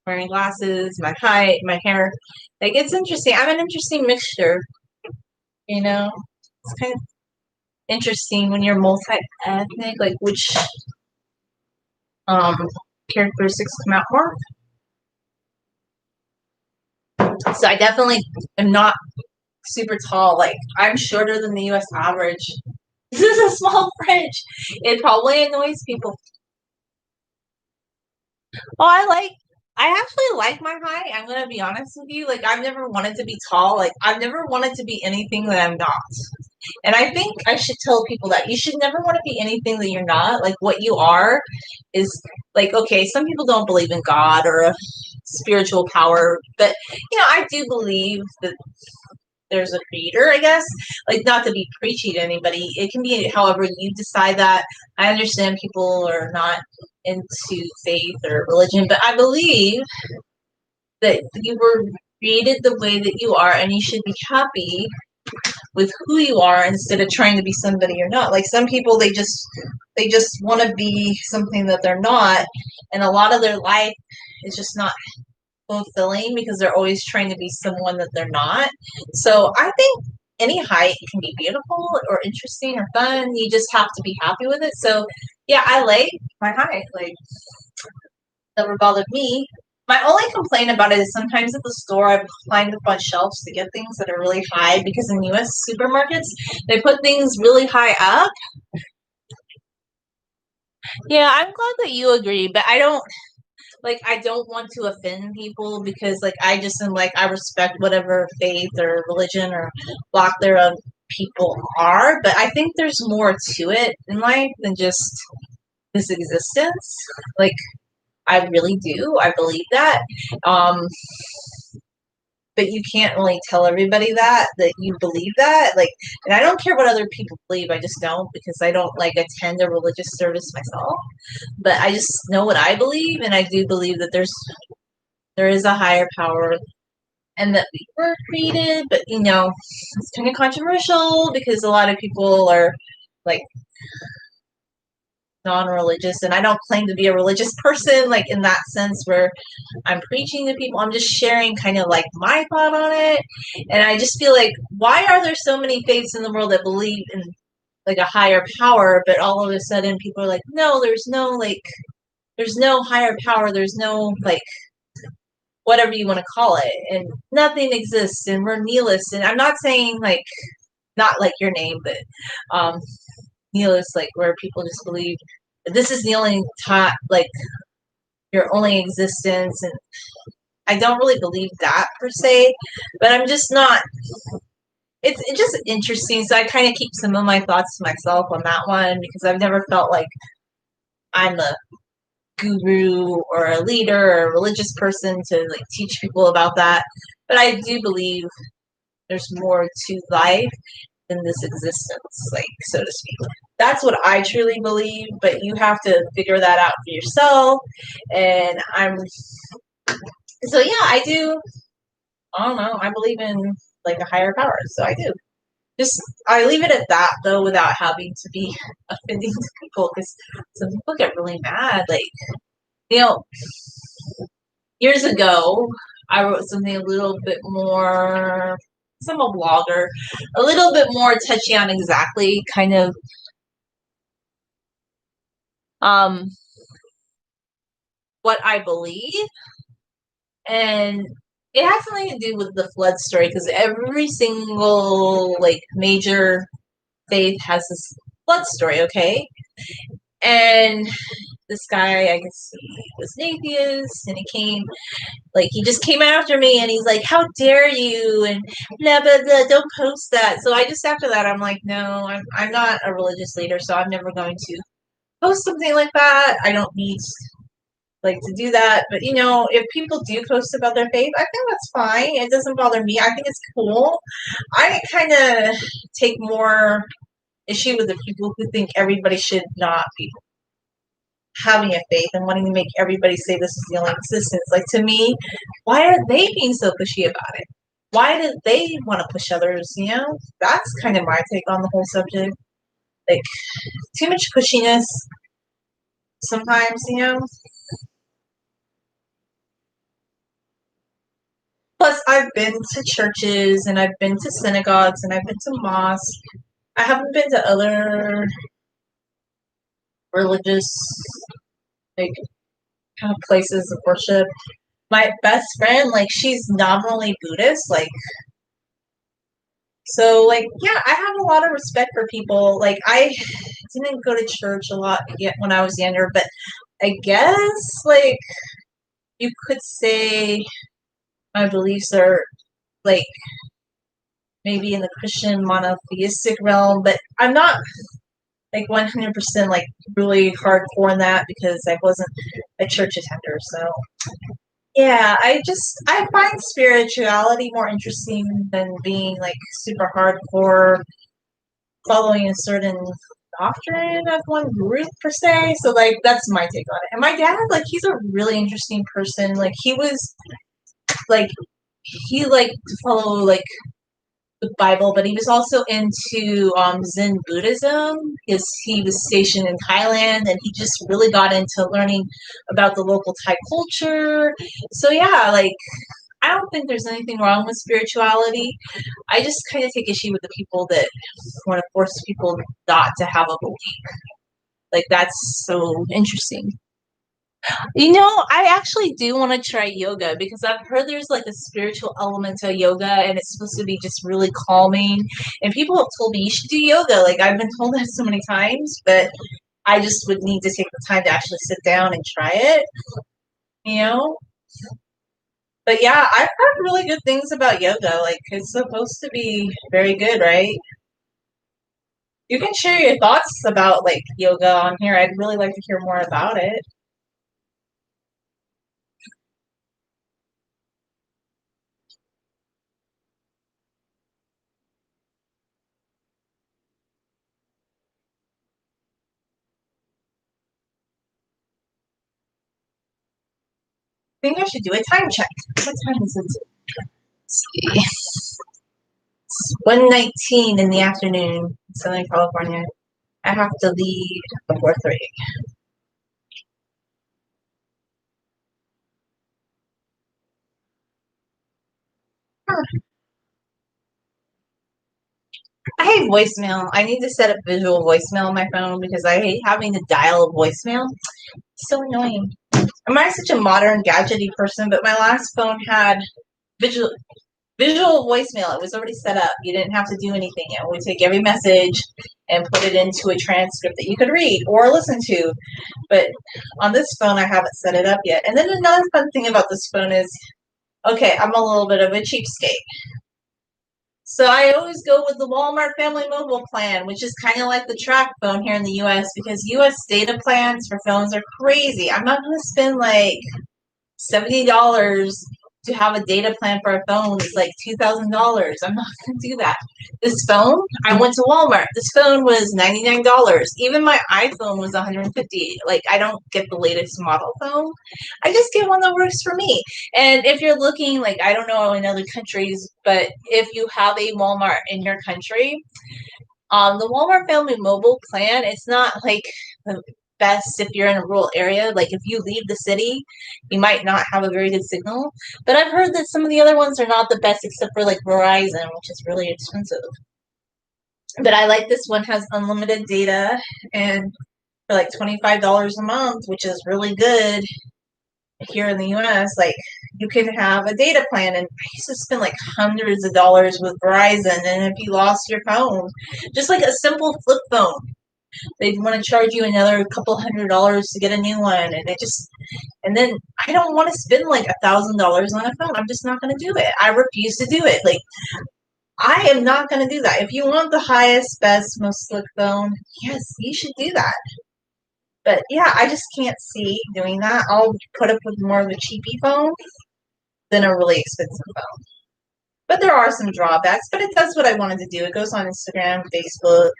wearing glasses, my height, my hair, like it's interesting. I'm an interesting mixture, you know. It's kind of interesting when you're multi-ethnic, like which um characteristics come out more. So I definitely am not super tall. Like I'm shorter than the U.S. average. This is a small fridge. It probably annoys people. Oh, I actually like my height. I'm gonna be honest with you. Like I've never wanted to be tall. Like I've never wanted to be anything that I'm not. And I think I should tell people that you should never want to be anything that you're not. Like what you are is like okay, some people don't believe in God or a spiritual power, but I do believe that there's a creator, I guess. Like, not to be preachy to anybody. It can be however you decide that. I understand people are not into faith or religion, but I believe that you were created the way that you are, and you should be happy with who you are instead of trying to be somebody you're not. Like, some people, they just want to be something that they're not, and a lot of their life is just not fulfilling because they're always trying to be someone that they're not. So I think any height can be beautiful or interesting or fun. You just have to be happy with it. So yeah, I like my height. Like, never bothered me. My only complaint about it is sometimes at the store I've climbed up on shelves to get things that are really high because in US supermarkets they put things really high up. Yeah, I'm glad that you agree, but I don't want to offend people because like I just am like I respect whatever faith or religion or block thereof people are, but I think there's more to it in life than just this existence. Like, I really do. I believe that. Um, but you can't really tell everybody that you believe that. Like, and I don't care what other people believe. I just don't because I don't like attend a religious service myself. But I just know what I believe, and I do believe that there is a higher power and that we were created. But it's kind of controversial because a lot of people are like non-religious, and I don't claim to be a religious person like in that sense where I'm preaching to people. I'm just sharing kind of like my thought on it, and I just feel like, why are there so many faiths in the world that believe in like a higher power, but all of a sudden people are like, no, there's no higher power, there's no like whatever you want to call it, and nothing exists, and we're nihilists. And I'm not saying like not like your name, but nihilist, like where people just believe this is the only time, like your only existence. And I don't really believe that per se, but I'm just not. It's just interesting. So I kind of keep some of my thoughts to myself on that one because I've never felt like I'm a guru or a leader or a religious person to like teach people about that. But I do believe there's more to life than this existence, like, so to speak. That's what I truly believe, but you have to figure that out for yourself. And so yeah, I do. I don't know. I believe in like a higher power, so I do. Just I leave it at that though, without having to be offending to people because some people get really mad. Like, you know, years ago, I wrote something a little bit more. I'm a blogger, a little bit more touchy on exactly kind of um what I believe, and it has something to do with the flood story because every single like major faith has this flood story, okay? And this guy, I guess he was an atheist, and he just came after me, and he's like, "How dare you?" and blah blah blah. Don't post that. So I just after that, I'm like, no, I'm not a religious leader, so I'm never going to post something like that. I don't need like to do that. But if people do post about their faith, I think that's fine. It doesn't bother me. I think it's cool. I kind of take more issue with the people who think everybody should not be having a faith and wanting to make everybody say this is the only existence. Like, to me, why are they being so pushy about it? Why do they want to push others? That's kind of my take on the whole subject. Like, too much pushiness sometimes. Plus, I've been to churches and I've been to synagogues and I've been to mosques. I haven't been to other religious, like, kind of places of worship. My best friend, like, she's nominally Buddhist, like, so, like, yeah, I have a lot of respect for people. Like, I didn't go to church a lot yet when I was younger, but I guess, like, you could say my beliefs are, like, maybe in the Christian monotheistic realm, but I'm not like 100% like really hardcore in that because I wasn't a church attender. So Yeah, I find spirituality more interesting than being like super hardcore following a certain doctrine of one group per se. So like that's my take on it. And my dad, like he's a really interesting person. Like like he liked to follow like the Bible, but he was also into Zen Buddhism because he was stationed in Thailand and he just really got into learning about the local Thai culture. So yeah, like I don't think there's anything wrong with spirituality. I just kind of take issue with the people that want to force people not to have a belief. Like that's so interesting. You know, I actually do want to try yoga because I've heard there's like a spiritual element to yoga and it's supposed to be just really calming. And people have told me you should do yoga. Like I've been told that so many times, but I just would need to take the time to actually sit down and try it, you know? But yeah, I've heard really good things about yoga. Like it's supposed to be very good, right? You can share your thoughts about like yoga on here. I'd really like to hear more about it. I think I should do a time check. What time is it? Let's see. It's 1:19 in the afternoon in Southern California. I have to leave before 3. I hate voicemail. I need to set up visual voicemail on my phone because I hate having to dial a voicemail. It's so annoying. I'm not such a modern gadgety person, but my last phone had visual visual voicemail. It was already set up. You didn't have to do anything. It would take every message and put it into a transcript that you could read or listen to. But on this phone, I haven't set it up yet. And then another fun thing about this phone is, okay, I'm a little bit of a cheapskate. So I always go with the Walmart Family Mobile plan, which is kind of like the track phone here in the US because US data plans for phones are crazy. I'm not going to spend like $70 to have a data plan for a phone that's like $2,000. I'm not going to do that. This phone, I went to Walmart. This phone was $99. Even my iPhone was 150. Like I don't get the latest model phone. I just get one that works for me. And if you're looking like I don't know in other countries, but if you have a Walmart in your country, the Walmart Family Mobile plan, it's not like the best if you're in a rural area. Like if you leave the city, you might not have a very good signal. But I've heard that some of the other ones are not the best except for like Verizon, which is really expensive. But I like this one has unlimited data and for like $25 a month, which is really good here in the US, like you can have a data plan and I used to spend like hundreds of dollars with Verizon and if you lost your phone, just like a simple flip phone, they want to charge you another couple $100 to get a new one and it just and then I don't want to spend like $1,000 on a phone. I'm just not gonna do it. I refuse to do it. Like I am not gonna do that. If you want the highest, best, most slick phone, yes, you should do that. But yeah, I just can't see doing that. I'll put up with more of a cheapy phone than a really expensive phone. But there are some drawbacks, but it does what I wanted to do. It goes on Instagram, Facebook,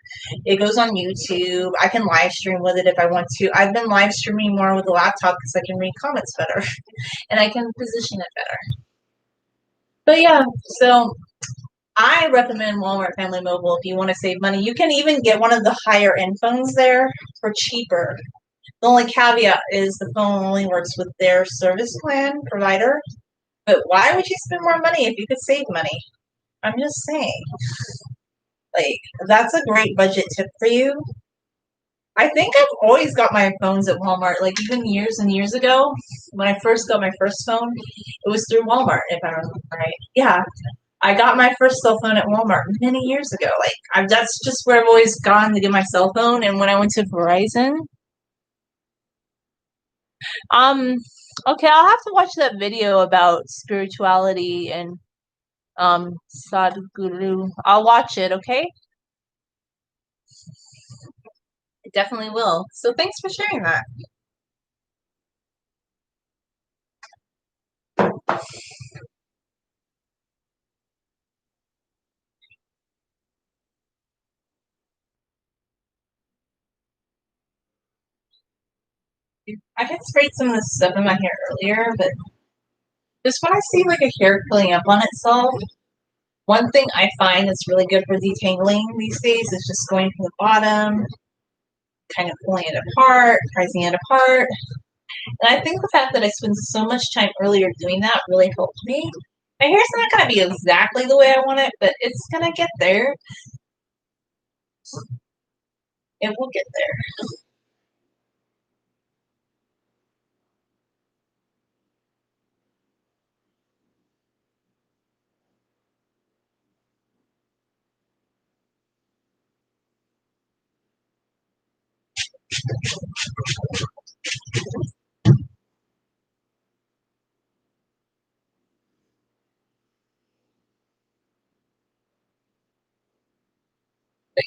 it goes on YouTube. I can live stream with it if I want to. I've been live streaming more with a laptop because I can read comments better and I can position it better. But yeah, so I recommend Walmart Family Mobile if you want to save money. You can even get one of the higher end phones there for cheaper. The only caveat is the phone only works with their service plan provider. But why would you spend more money if you could save money? I'm just saying. Like, that's a great budget tip for you. I think I've always got my phones at Walmart. Like, even years and years ago, when I first got my first phone, it was through Walmart, if I remember right. Yeah, I got my first cell phone at Walmart many years ago. Like, that's just where I've always gone to get my cell phone. And when I went to Verizon, um, okay, I'll have to watch that video about spirituality and Sadhguru. I'll watch it, okay? I definitely will. So thanks for sharing that. I had sprayed some of this stuff in my hair earlier, but just when I see like a hair curling up on itself, one thing I find that's really good for detangling these days is just going from the bottom, kind of pulling it apart, prising it apart. And I think the fact that I spent so much time earlier doing that really helped me. My hair's not going to be exactly the way I want it, but it's going to get there. It will get there.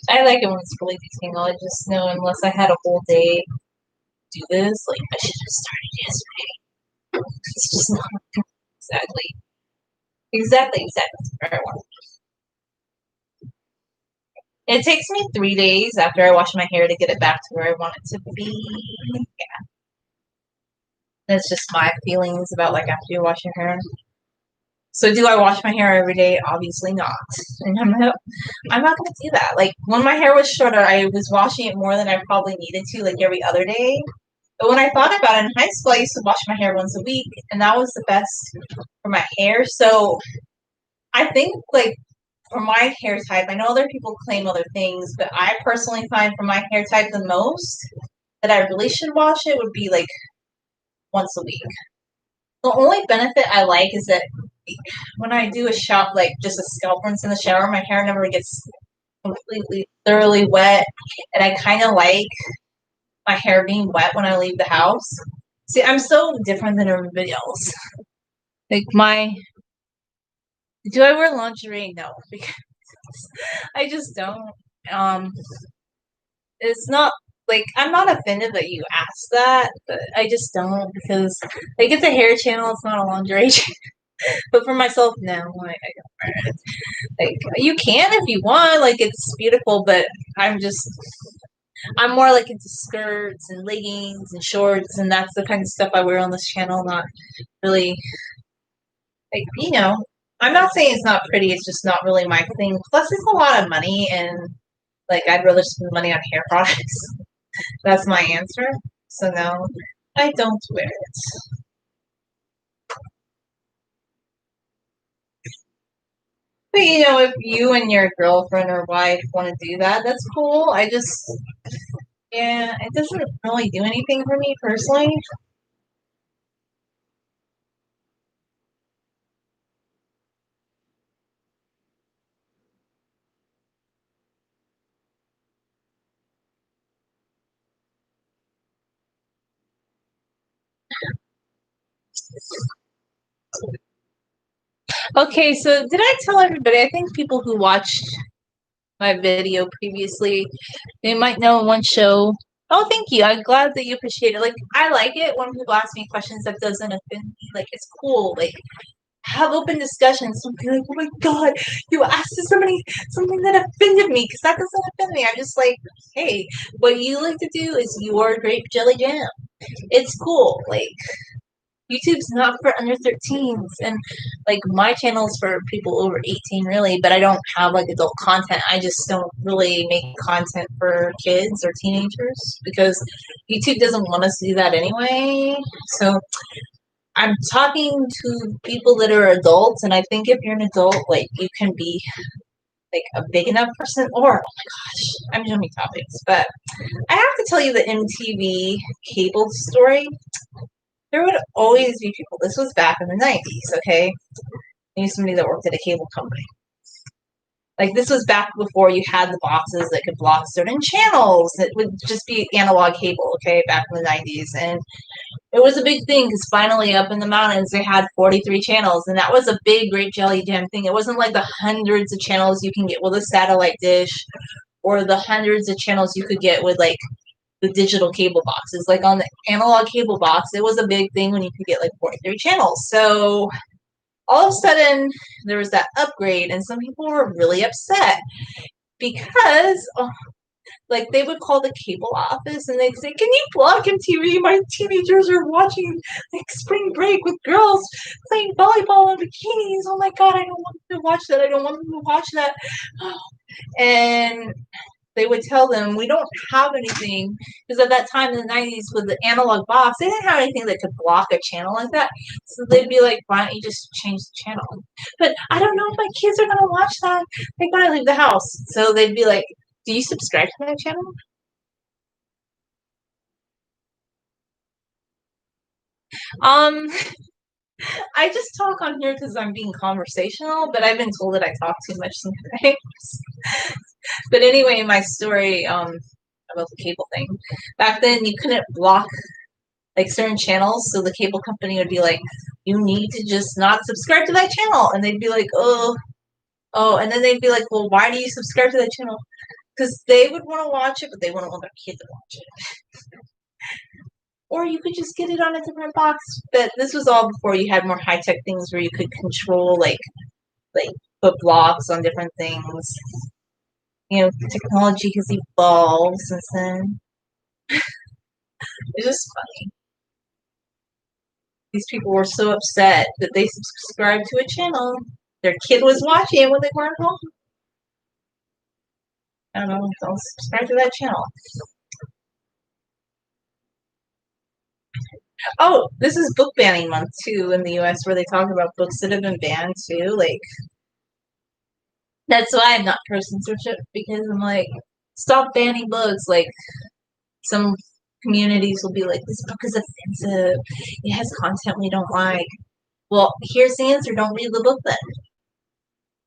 I like it when it's really detangled. I just know unless I had a whole day to do this, like I should have started yesterday. It's just not exactly where I want. It takes me 3 days after I wash my hair to get it back to where I want it to be. Yeah. That's just my feelings about like after you wash your hair. So do I wash my hair every day? Obviously not. And I'm not gonna do that. Like when my hair was shorter, I was washing it more than I probably needed to, like every other day. But when I thought about it in high school, I used to wash my hair once a week, and that was the best for my hair. So I think like for my hair type, I know other people claim other things, but I personally find for my hair type the most that I really should wash it would be like once a week. The only benefit I like is that when I do a shot, like just a scalp rinse in the shower, my hair never gets completely thoroughly wet, and I kind of like my hair being wet when I leave the house. See, I'm so different than everybody else. Like do I wear lingerie? No, because I just don't. Um, it's not like I'm not offended that you asked that, but I just don't because like it's a hair channel, it's not a lingerie channel. But for myself, no, I don't wear it. Like you can if you want, like it's beautiful, but I'm more like into skirts and leggings and shorts, and that's the kind of stuff I wear on this channel. Not really like I'm not saying it's not pretty. It's just not really my thing. Plus, it's a lot of money, and like I'd rather spend money on hair products. That's my answer. So no, I don't wear it. But if you and your girlfriend or wife want to do that, that's cool. Yeah, it doesn't really do anything for me personally. Okay, so did I tell everybody? I think people who watched my video previously, they might know one show. Oh, thank you. I'm glad that you appreciate it. Like, I like it when people ask me questions that doesn't offend me. Like, it's cool. Like, have open discussions. Don't be like, oh my god, you asked something that offended me because that doesn't offend me. I'm just like, hey, what you like to do is your grape jelly jam. It's cool. Like, YouTube's not for under 13s, and like my channel is for people over 18, really. But I don't have like adult content. I just don't really make content for kids or teenagers because YouTube doesn't want us to do that anyway. So I'm talking to people that are adults, and I think if you're an adult, like you can be like a big enough person. Or oh my gosh, I'm jumping topics, but I have to tell you the MTV cable story. There would always be people. This was back in the 90s, okay? I knew somebody that worked at a cable company. Like this was back before you had the boxes that could block certain channels. It would just be analog cable, okay, back in the 90s. And it was a big thing because finally up in the mountains they had 43 channels, and that was a big Great Jelly Jam thing. It wasn't like the hundreds of channels you can get with a satellite dish or the hundreds of channels you could get with like the digital cable boxes. Like on the analog cable box, it was a big thing when you could get like 43 channels. So All of a sudden, there was that upgrade, and some people were really upset because like they would call the cable office and they'd say, "Can you block MTV? My teenagers are watching like spring break with girls playing volleyball in bikinis. Oh my god, I don't want them to watch that. I don't want them to watch that." And they would tell them, "We don't have anything," because at that time in the 90s with the analog box, they didn't have anything that could block a channel like that. So they'd be like, "Why don't you just change the channel?" But I don't know if my kids are gonna watch that. They gotta leave the house. So they'd be like, "Do you subscribe to that channel?" Um, I just talk on here because I'm being conversational, but I've been told that I talk too much sometimes. But anyway, my story about the cable thing. Back then, you couldn't block like certain channels, so the cable company would be like, "You need to just not subscribe to that channel," and they'd be like, "Oh, oh," and then they'd be like, "Well, why do you subscribe to that channel?" Because they would want to watch it, but they wouldn't want their kid to watch it. Or you could just get it on a different box. But this was all before you had more high tech things where you could control like put blocks on different things. You know, technology has evolved since then. It's just funny. These people were so upset that they subscribed to a channel their kid was watching when they weren't home. I don't know. Don't subscribe to that channel. Oh, this is book banning month too in the U.S., where they talk about books that have been banned too. Like that's why I'm not pro censorship because I'm like, stop banning books. Like some communities will be like, this book is offensive. It has content we don't like. Well, here's the answer. Don't read the book then.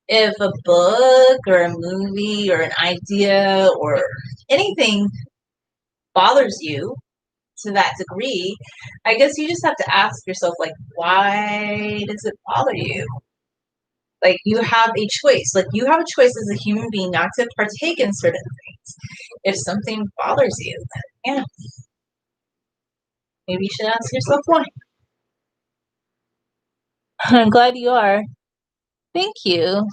If a book or a movie or an idea or anything bothers you to that degree, I guess you just have to ask yourself, like, why does it bother you? Like, you have a choice. Like, you have a choice as a human being not to partake in certain things. If something bothers you, then yeah, maybe you should ask yourself why. I'm glad you are. Thank you.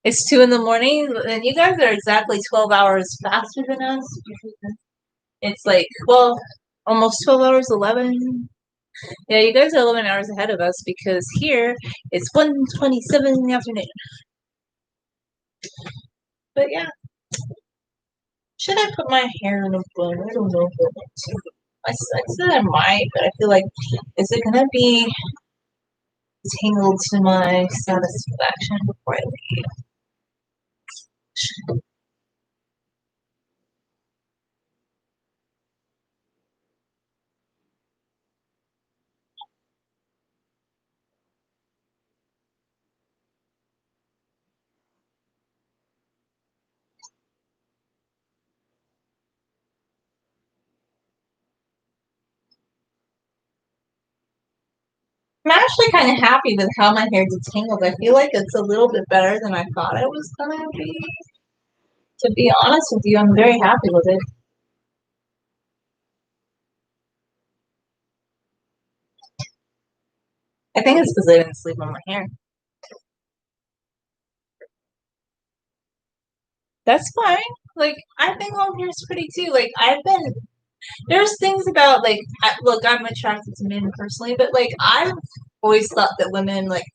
It's 2 in the morning, and you guys are exactly 12 hours faster than us. It's like, well, almost 12 hours, 11. Yeah, you guys are 11 hours ahead of us because here it's 1:27 in the afternoon. But yeah, should I put my hair in a bun? I don't know if I want to. I said I might, but I feel like, is it gonna be tangled to my satisfaction before I leave? I'm actually kind of happy with how my hair detangled. I feel like it's a little bit better than I thought it was gonna be. To be honest with you, I'm very happy with it. I think it's because I didn't sleep on my hair. That's fine. Like I think long hair is pretty too. Like I've been there's things about like look, I'm attracted to men personally, but like I've always thought that women like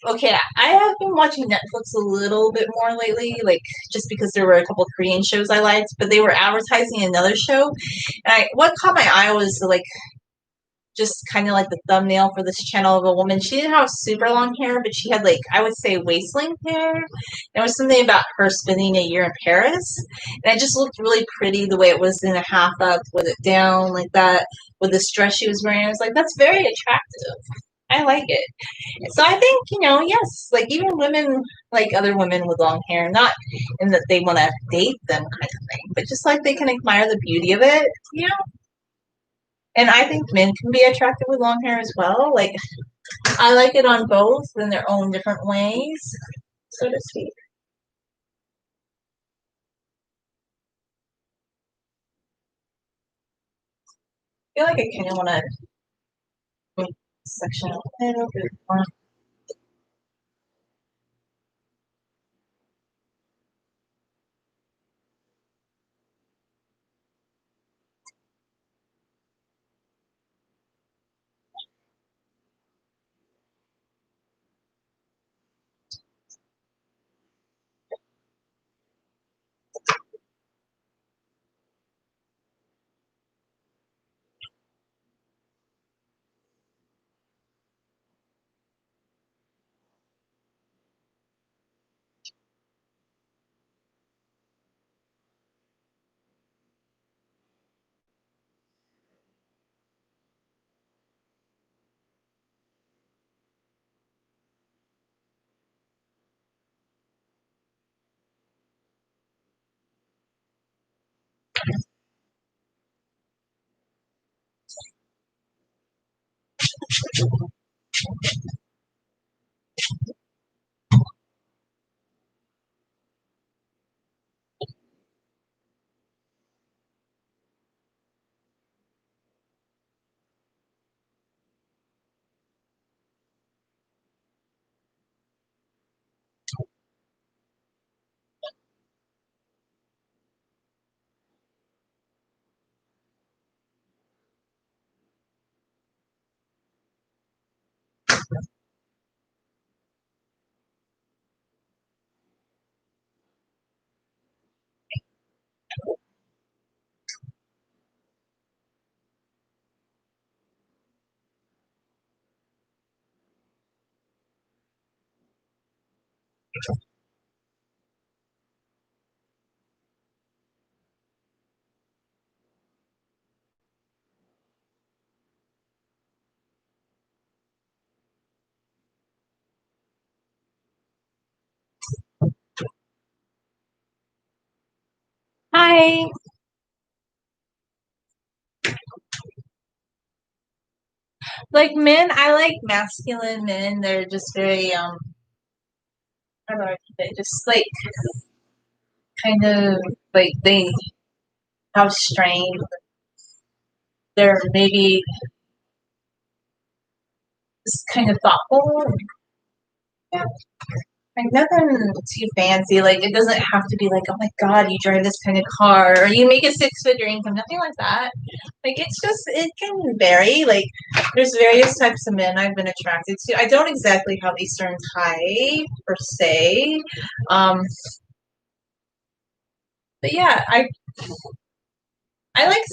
okay, I have been watching Netflix a little bit more lately, like just because there were a couple Korean shows I liked, but they were advertising another show, and I what caught my eye was like just kind of like the thumbnail for this channel of a woman. She didn't have super long hair, but she had like I would say waist length hair. There was something about her spending a year in Paris, and it just looked really pretty the way it was in a half up with it down like that with the dress she was wearing. I was like, that's very attractive. I like it. So I think yes, like even women like other women with long hair, not in that they want to date them kind of thing, but just like they can admire the beauty of it. And I think men can be attractive with long hair as well. Like I like it on both in their own different ways, so to speak. I feel like I kind of want to section a little bit more. Hi. Like men, I like masculine men. They're just very I don't know, they just like kind of like they have strength. They're maybe just kind of thoughtful. Yeah. Like nothing too fancy. Like it doesn't have to be like, oh my god, you drive this kind of car or you make a six-figure income. Nothing like that. Like it's just it can vary. Like there's various types of men I've been attracted to. I don't exactly have a certain type per se. Um, but yeah, I like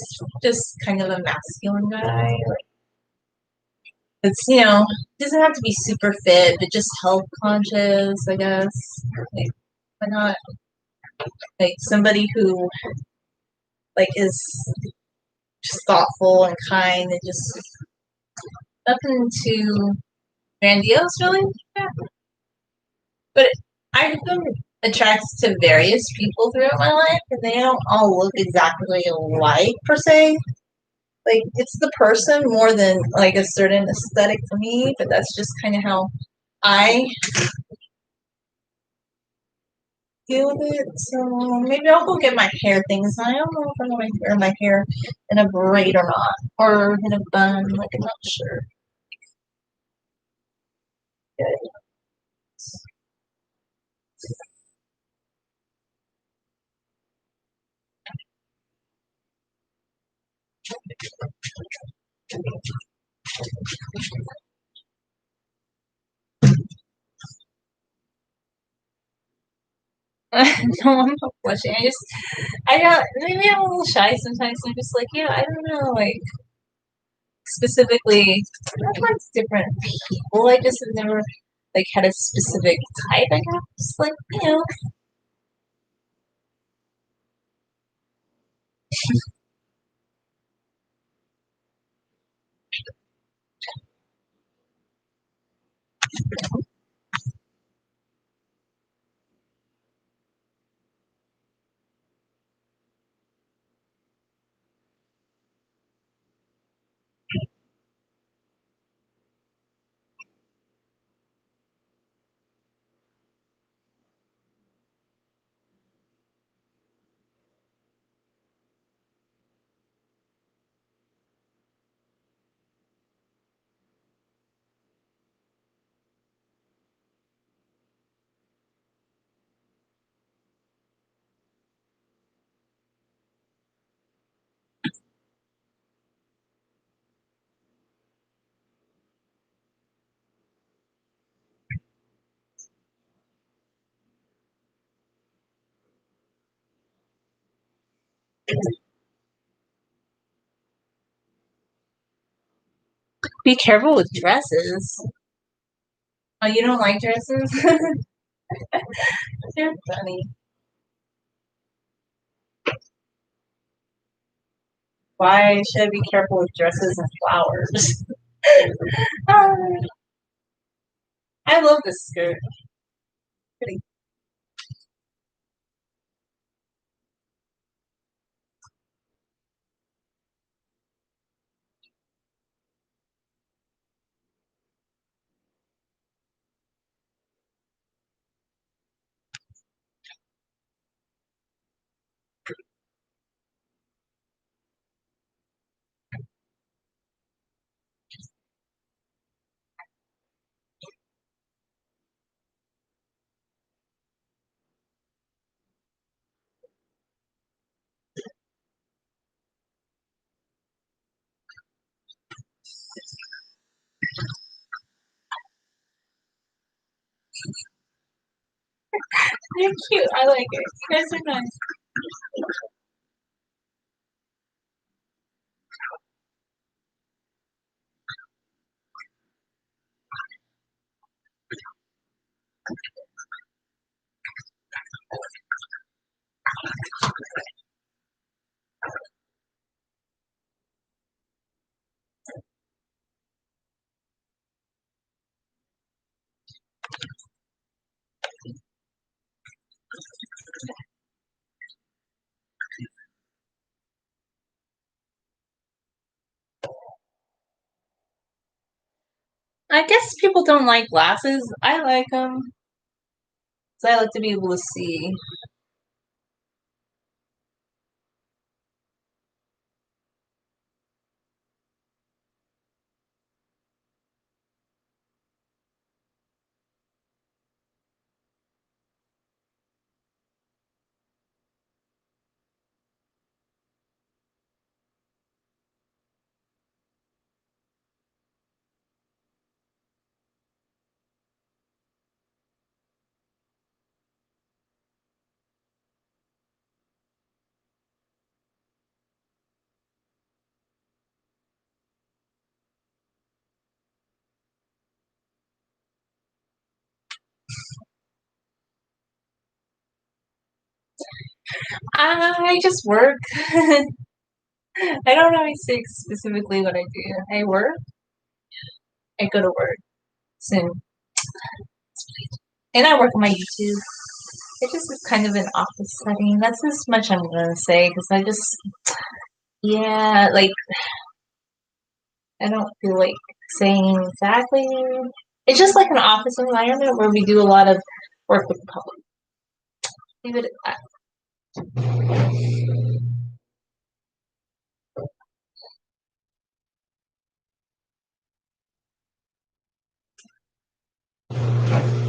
just kind of a masculine guy. Like it's doesn't have to be super fit, but just health conscious, I guess. Like why not? Like somebody who like is just thoughtful and kind and just nothing too grandiose really. Yeah. But I've been attracted to various people throughout my life and they don't all look exactly alike per se. Like it's the person more than like a certain aesthetic for me, but that's just kind of how I deal with it. So maybe I'll go get my hair things. I don't know if I'm going to wear my hair in a braid or not, or in a bun. Like I'm not sure. No, I'm not blushing. I don't. Maybe I'm a little shy sometimes. I'm just like, yeah, I don't know. Like specifically, I've liked different people. I just have never like had a specific type. I guess, like Be careful with dresses. Oh, you don't like dresses? They're funny. Why should I be careful with dresses and flowers? I love this skirt. Pretty. They're cute. I like it. You guys are nice. I guess people don't like glasses. I like them. So I like to be able to see. I just work. I don't know how to say specifically what I do. I work. I go to work soon. And I work on my YouTube. It just is kind of an office setting. That's as much I'm gonna say because I just, yeah, like I don't feel like saying exactly. It's just like an office environment where we do a lot of work with the public. Leave it at that.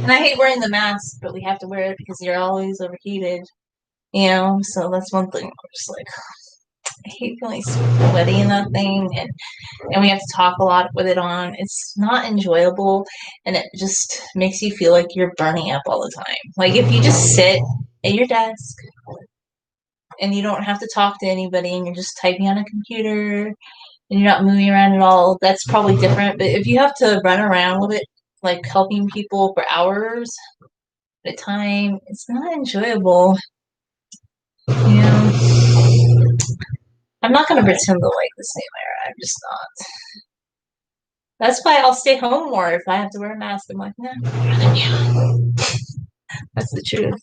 And I hate wearing the mask, but we have to wear it because you're always overheated. So that's one thing. I'm just like, I hate feeling sweaty in that thing, and we have to talk a lot with it on. It's not enjoyable, and it just makes you feel like you're burning up all the time. Like if you just sit at your desk and you don't have to talk to anybody and you're just typing on a computer and you're not moving around at all, that's probably different. But if you have to run around with it, like helping people for hours at a time, it's not enjoyable. Yeah. I'm not gonna pretend to like the same era. I'm just not. That's why I'll stay home more if I have to wear a mask. I'm like, nah, yeah, that's the truth.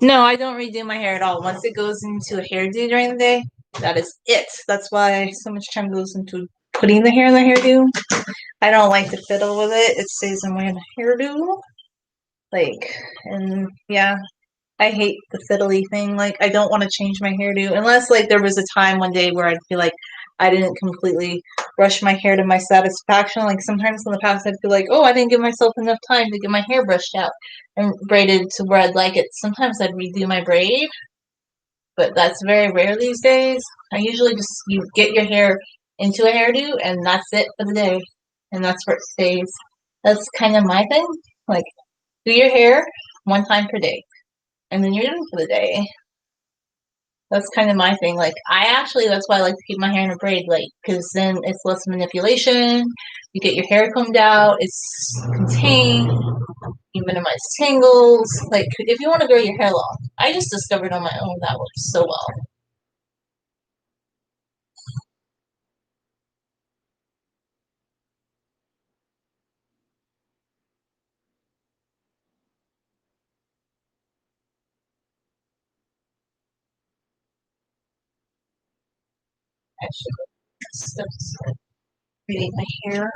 No, I don't redo my hair at all. Once it goes into a hairdo during the day, that is it. That's why so much time goes into putting the hair in the hairdo. I don't like to fiddle with it. It stays in my hairdo. Like, and yeah, I hate the fiddly thing. Like, I don't want to change my hairdo unless, like, there was a time one day where I'd feel like I didn't completely brush my hair to my satisfaction. Like, sometimes in the past, I'd feel like, oh, I didn't give myself enough time to get my hair brushed out and braided to where I'd like it. Sometimes I'd redo my braid, but that's very rare these days. I usually just, you get your hair into a hairdo, and that's it for the day. And that's where it stays. That's kind of my thing. Like, do your hair one time per day. and then you're done for the day. That's kind of my thing. Like, that's why I like to keep my hair in a braid, like, because then it's less manipulation. You get your hair combed out, it's contained, you minimize tangles. Like, if you want to grow your hair long, I just discovered on my own that works so well. I should start braiding my hair.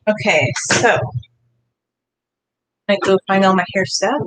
Okay, so I go find all my hair stuff.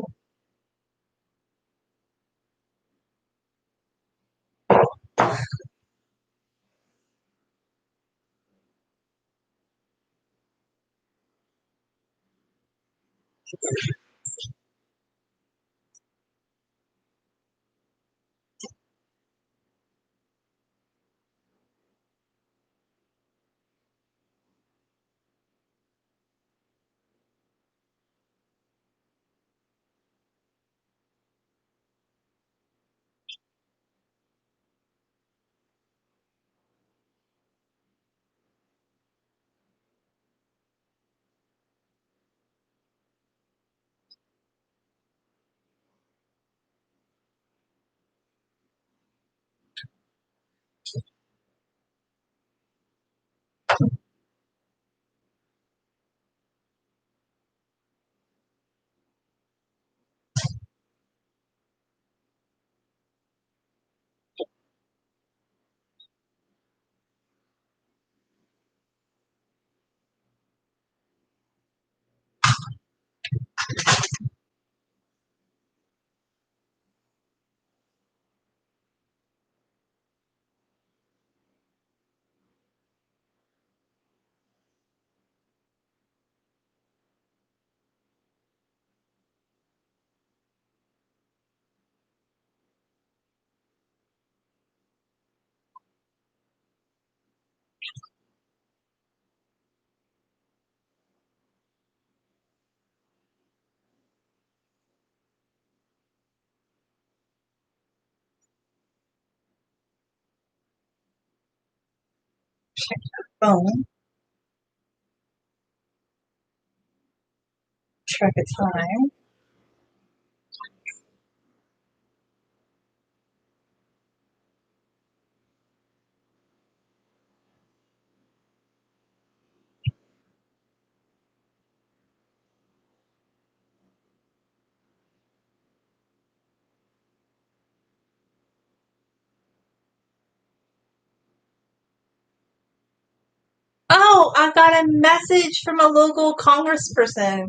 Phone, track of time. Oh, I got a message from a local congressperson.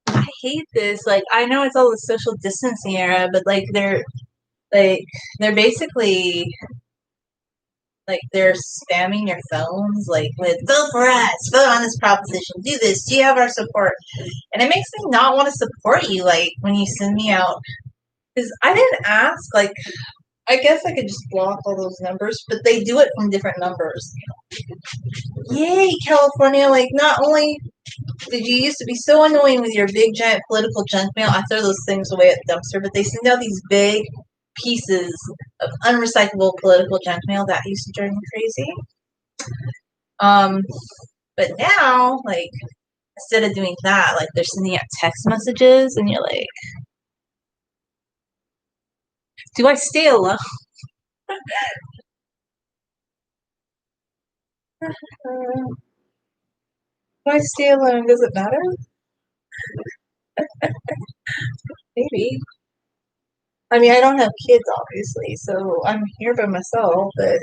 I hate this. Like, I know it's all the social distancing era, but like they're basically like they're spamming your phones like with vote for us, vote on this proposition, do this, do you have our support? And it makes me not want to support you, like when you send me out, because I didn't ask. Like, I guess I could just block all those numbers, but they do it from different numbers. Yay, California! Like, not only did you used to be so annoying with your big giant political junk mail, I throw those things away at the dumpster, but they send out these big pieces of unrecyclable political junk mail that used to drive me crazy. Um, but now, like, instead of doing that, like, they're sending out text messages, and you're like, do I stay alone? Do I stay alone? Does it matter? Maybe. I mean, I don't have kids, obviously, so I'm here by myself, but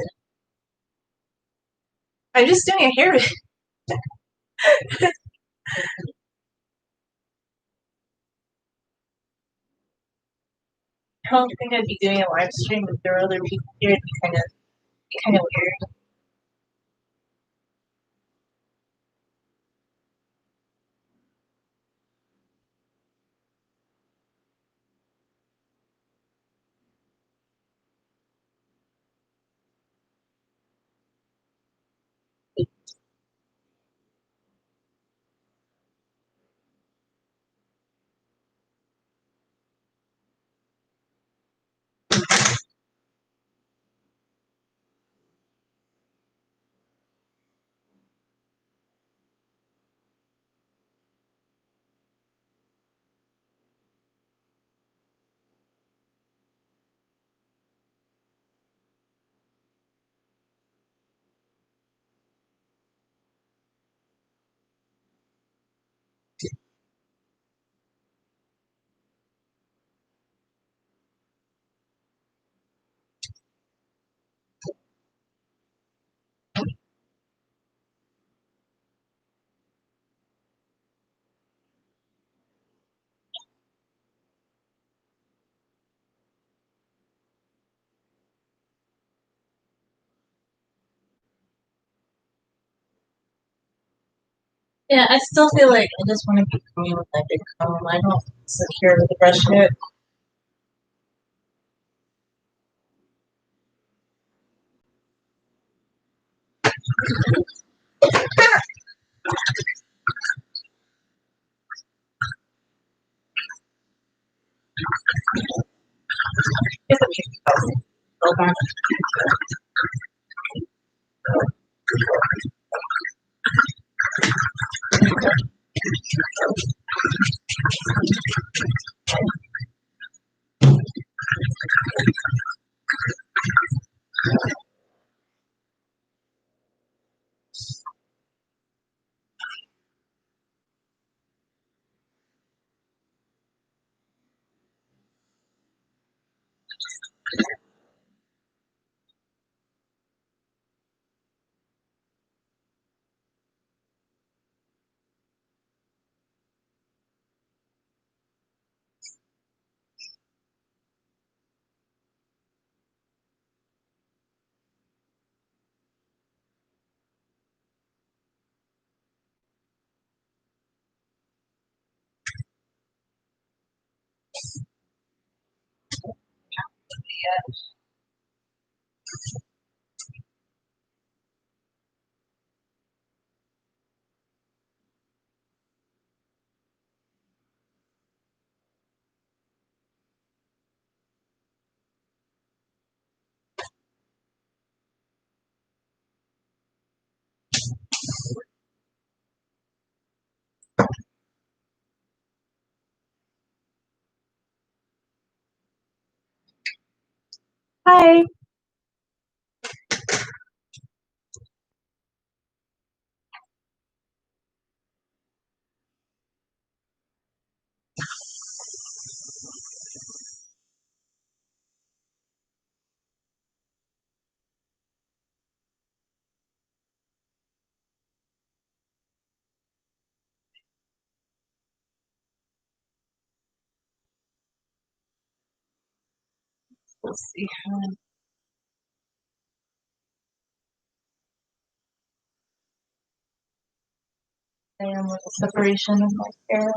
I'm just doing a hair. I don't think I'd be doing a live stream if there were other people here. It'd be kind of weird. Yeah, I still feel like I just want to keep going with that big comb. I don't sit here with the brush hair. It's okay. Hold on. Hi. Let's see how I am with the separation of my hair.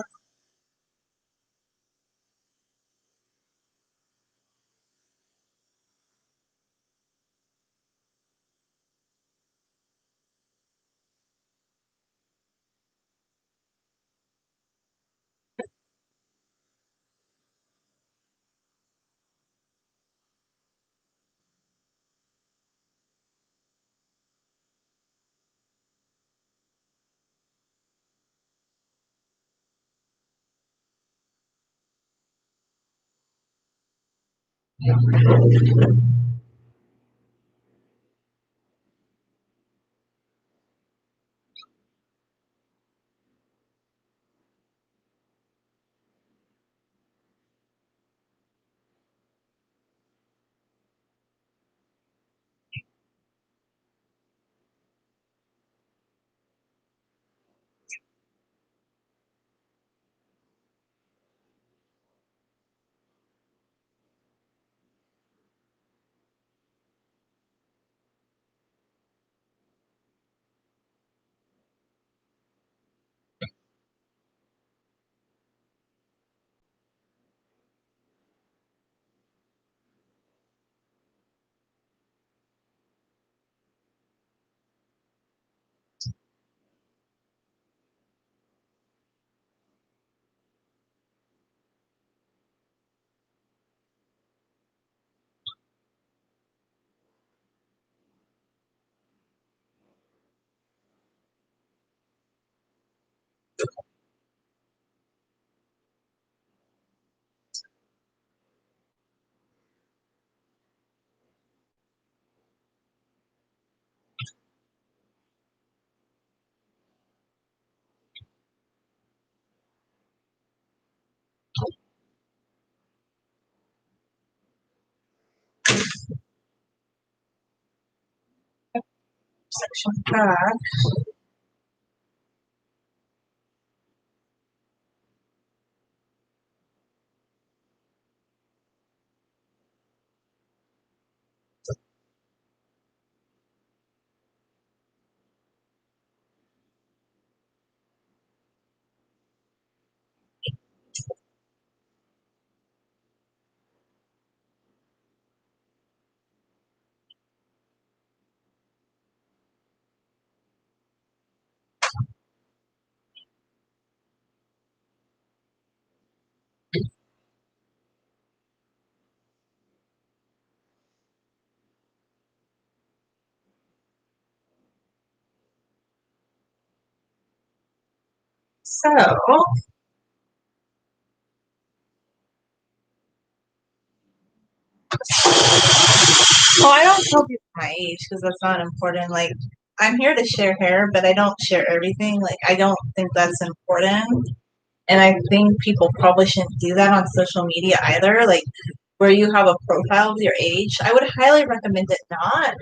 Section back. well, I don't tell people my age because that's not important. Like, I'm here to share hair, but I don't share everything. Like, I don't think that's important. And I think people probably shouldn't do that on social media either. Like, where you have a profile of your age, I would highly recommend it not.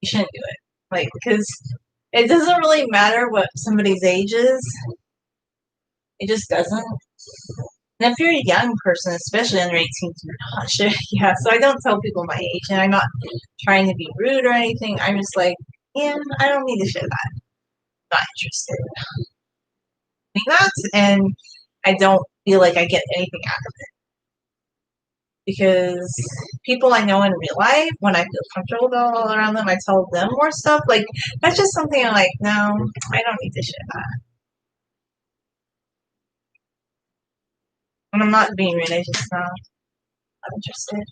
You shouldn't do it. Like, because it doesn't really matter what somebody's age is, it just doesn't. And if you're a young person, especially under 18, you're not sure. Yeah, so I don't tell people my age, and I'm not trying to be rude or anything. I'm just like, yeah, I don't need to share that. I'm not interested in that, and I don't feel like I get anything out of it because people I know in real life, when I feel comfortable around them, I tell them more stuff. Like that's just something I'm like, no, I don't need to share that, and I'm not being rude. I just not interested.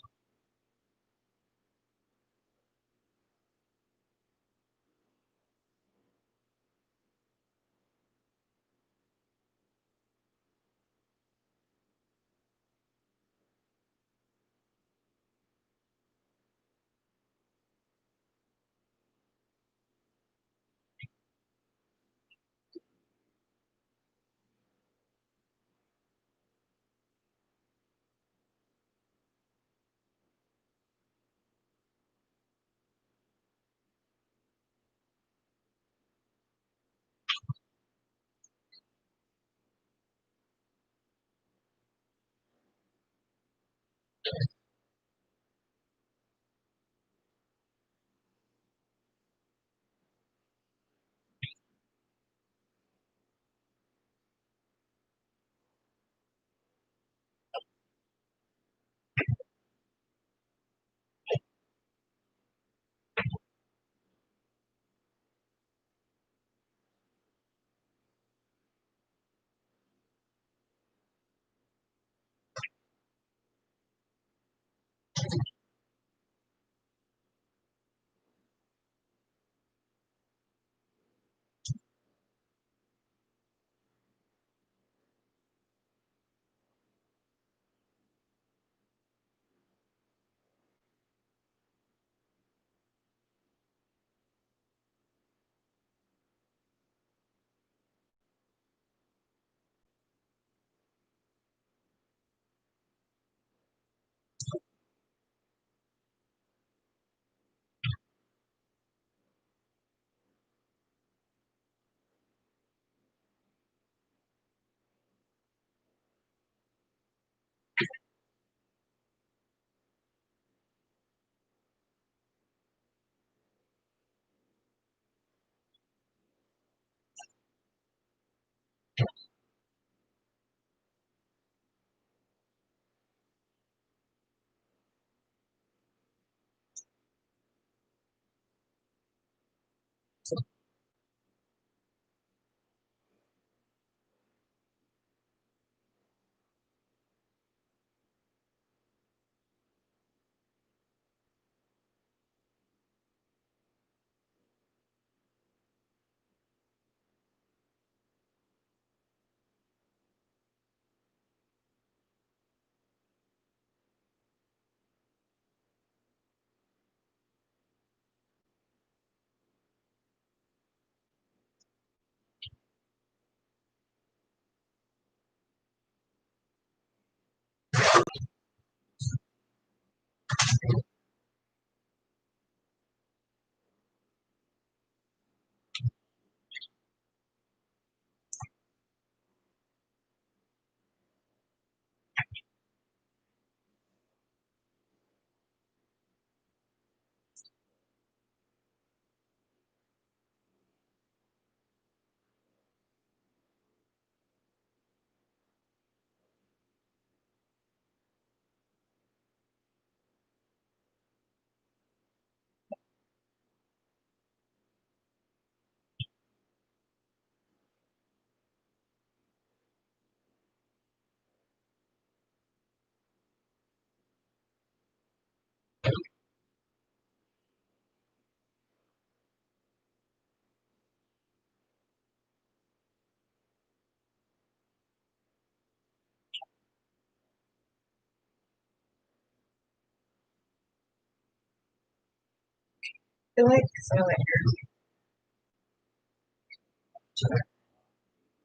feel like some of my hair is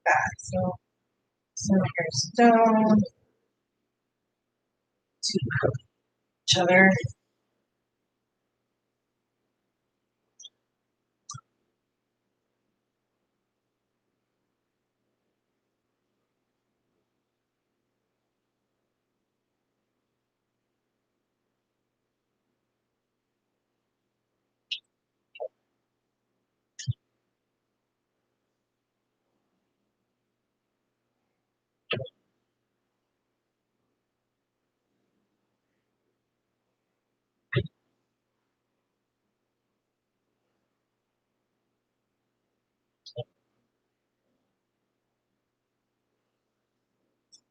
back, so some of my hair is down to each other.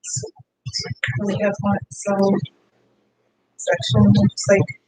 So, curly have one so section looks like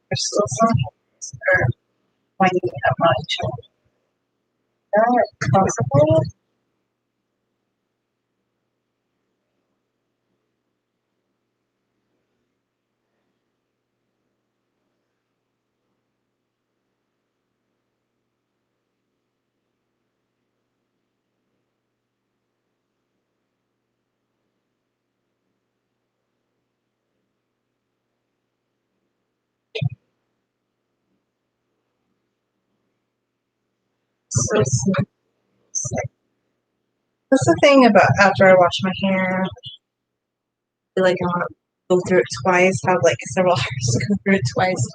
there's still some are winding up on each other. Is that possible? So smooth. That's the thing about after I wash my hair, I feel like I want to go through it twice, have like several hours to go through it twice.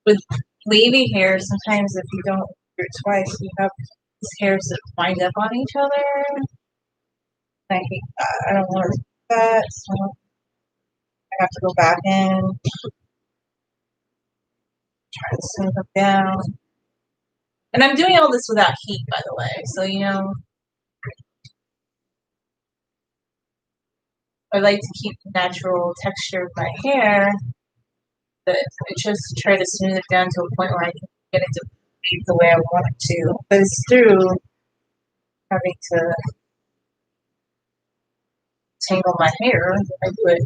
With wavy hair, sometimes if you don't go through it twice, you have these hairs that wind up on each other. I hate that. I don't want to do that, so I have to go back in, try to smooth them down. And I'm doing all this without heat, by the way. So, I like to keep the natural texture of my hair, but I just try to smooth it down to a point where I can get it to behave the way I want it to. But it's through having to tangle my hair. I put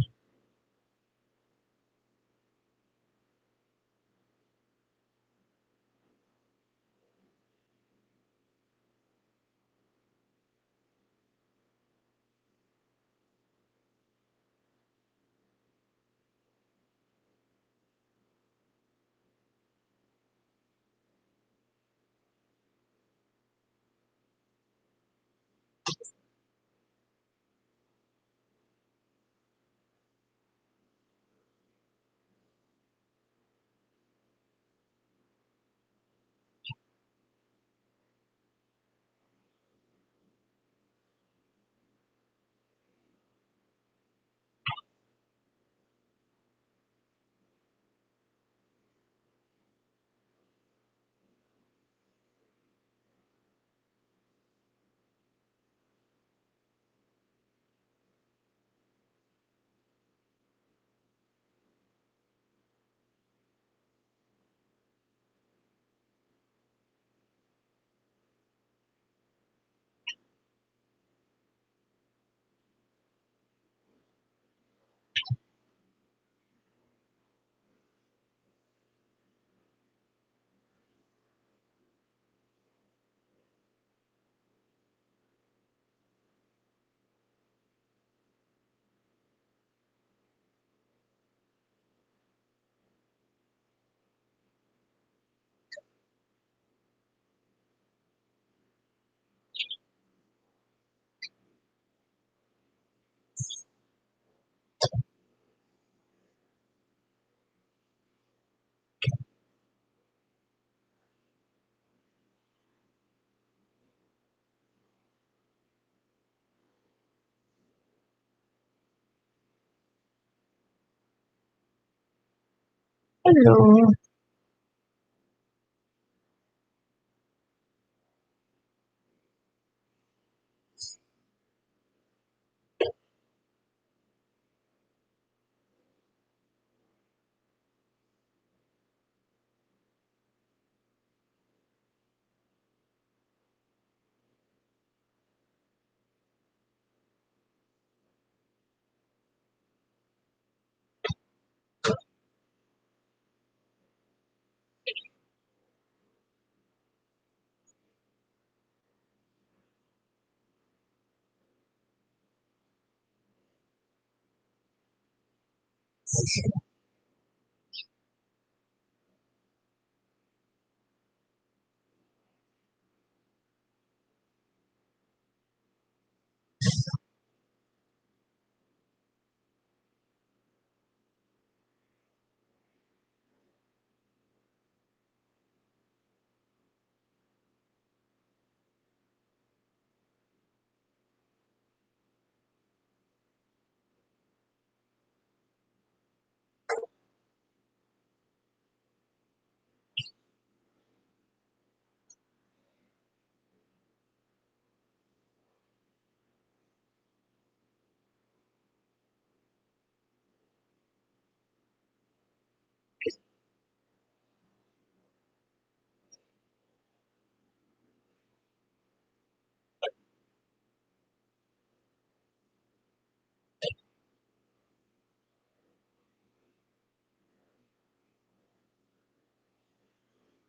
Hello.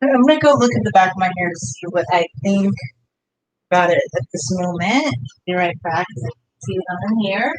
I'm gonna go look at the back of my hair to see what I think about it at this moment. Be right back. See it on here.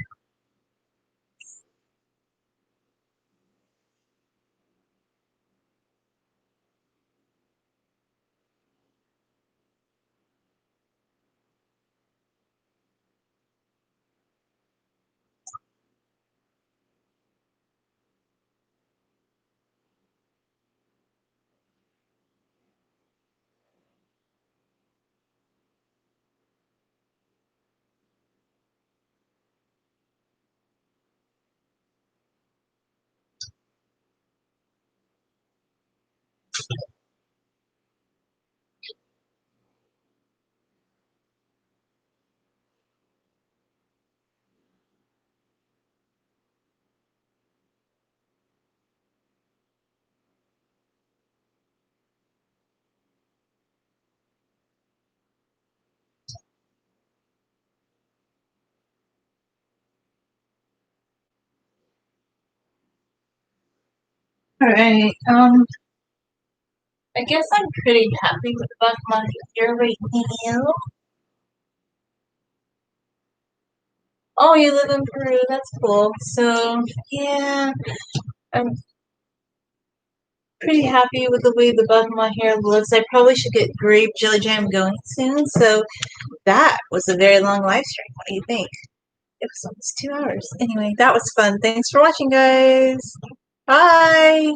All right. I guess I'm pretty happy with the back of my hair right now. Oh, you live in Peru. That's cool. So yeah, I'm pretty happy with the way the back of my hair looks. I probably should get grape jelly jam going soon. So that was a very long live stream. What do you think? It was almost 2 hours. Anyway, that was fun. Thanks for watching, guys. Bye.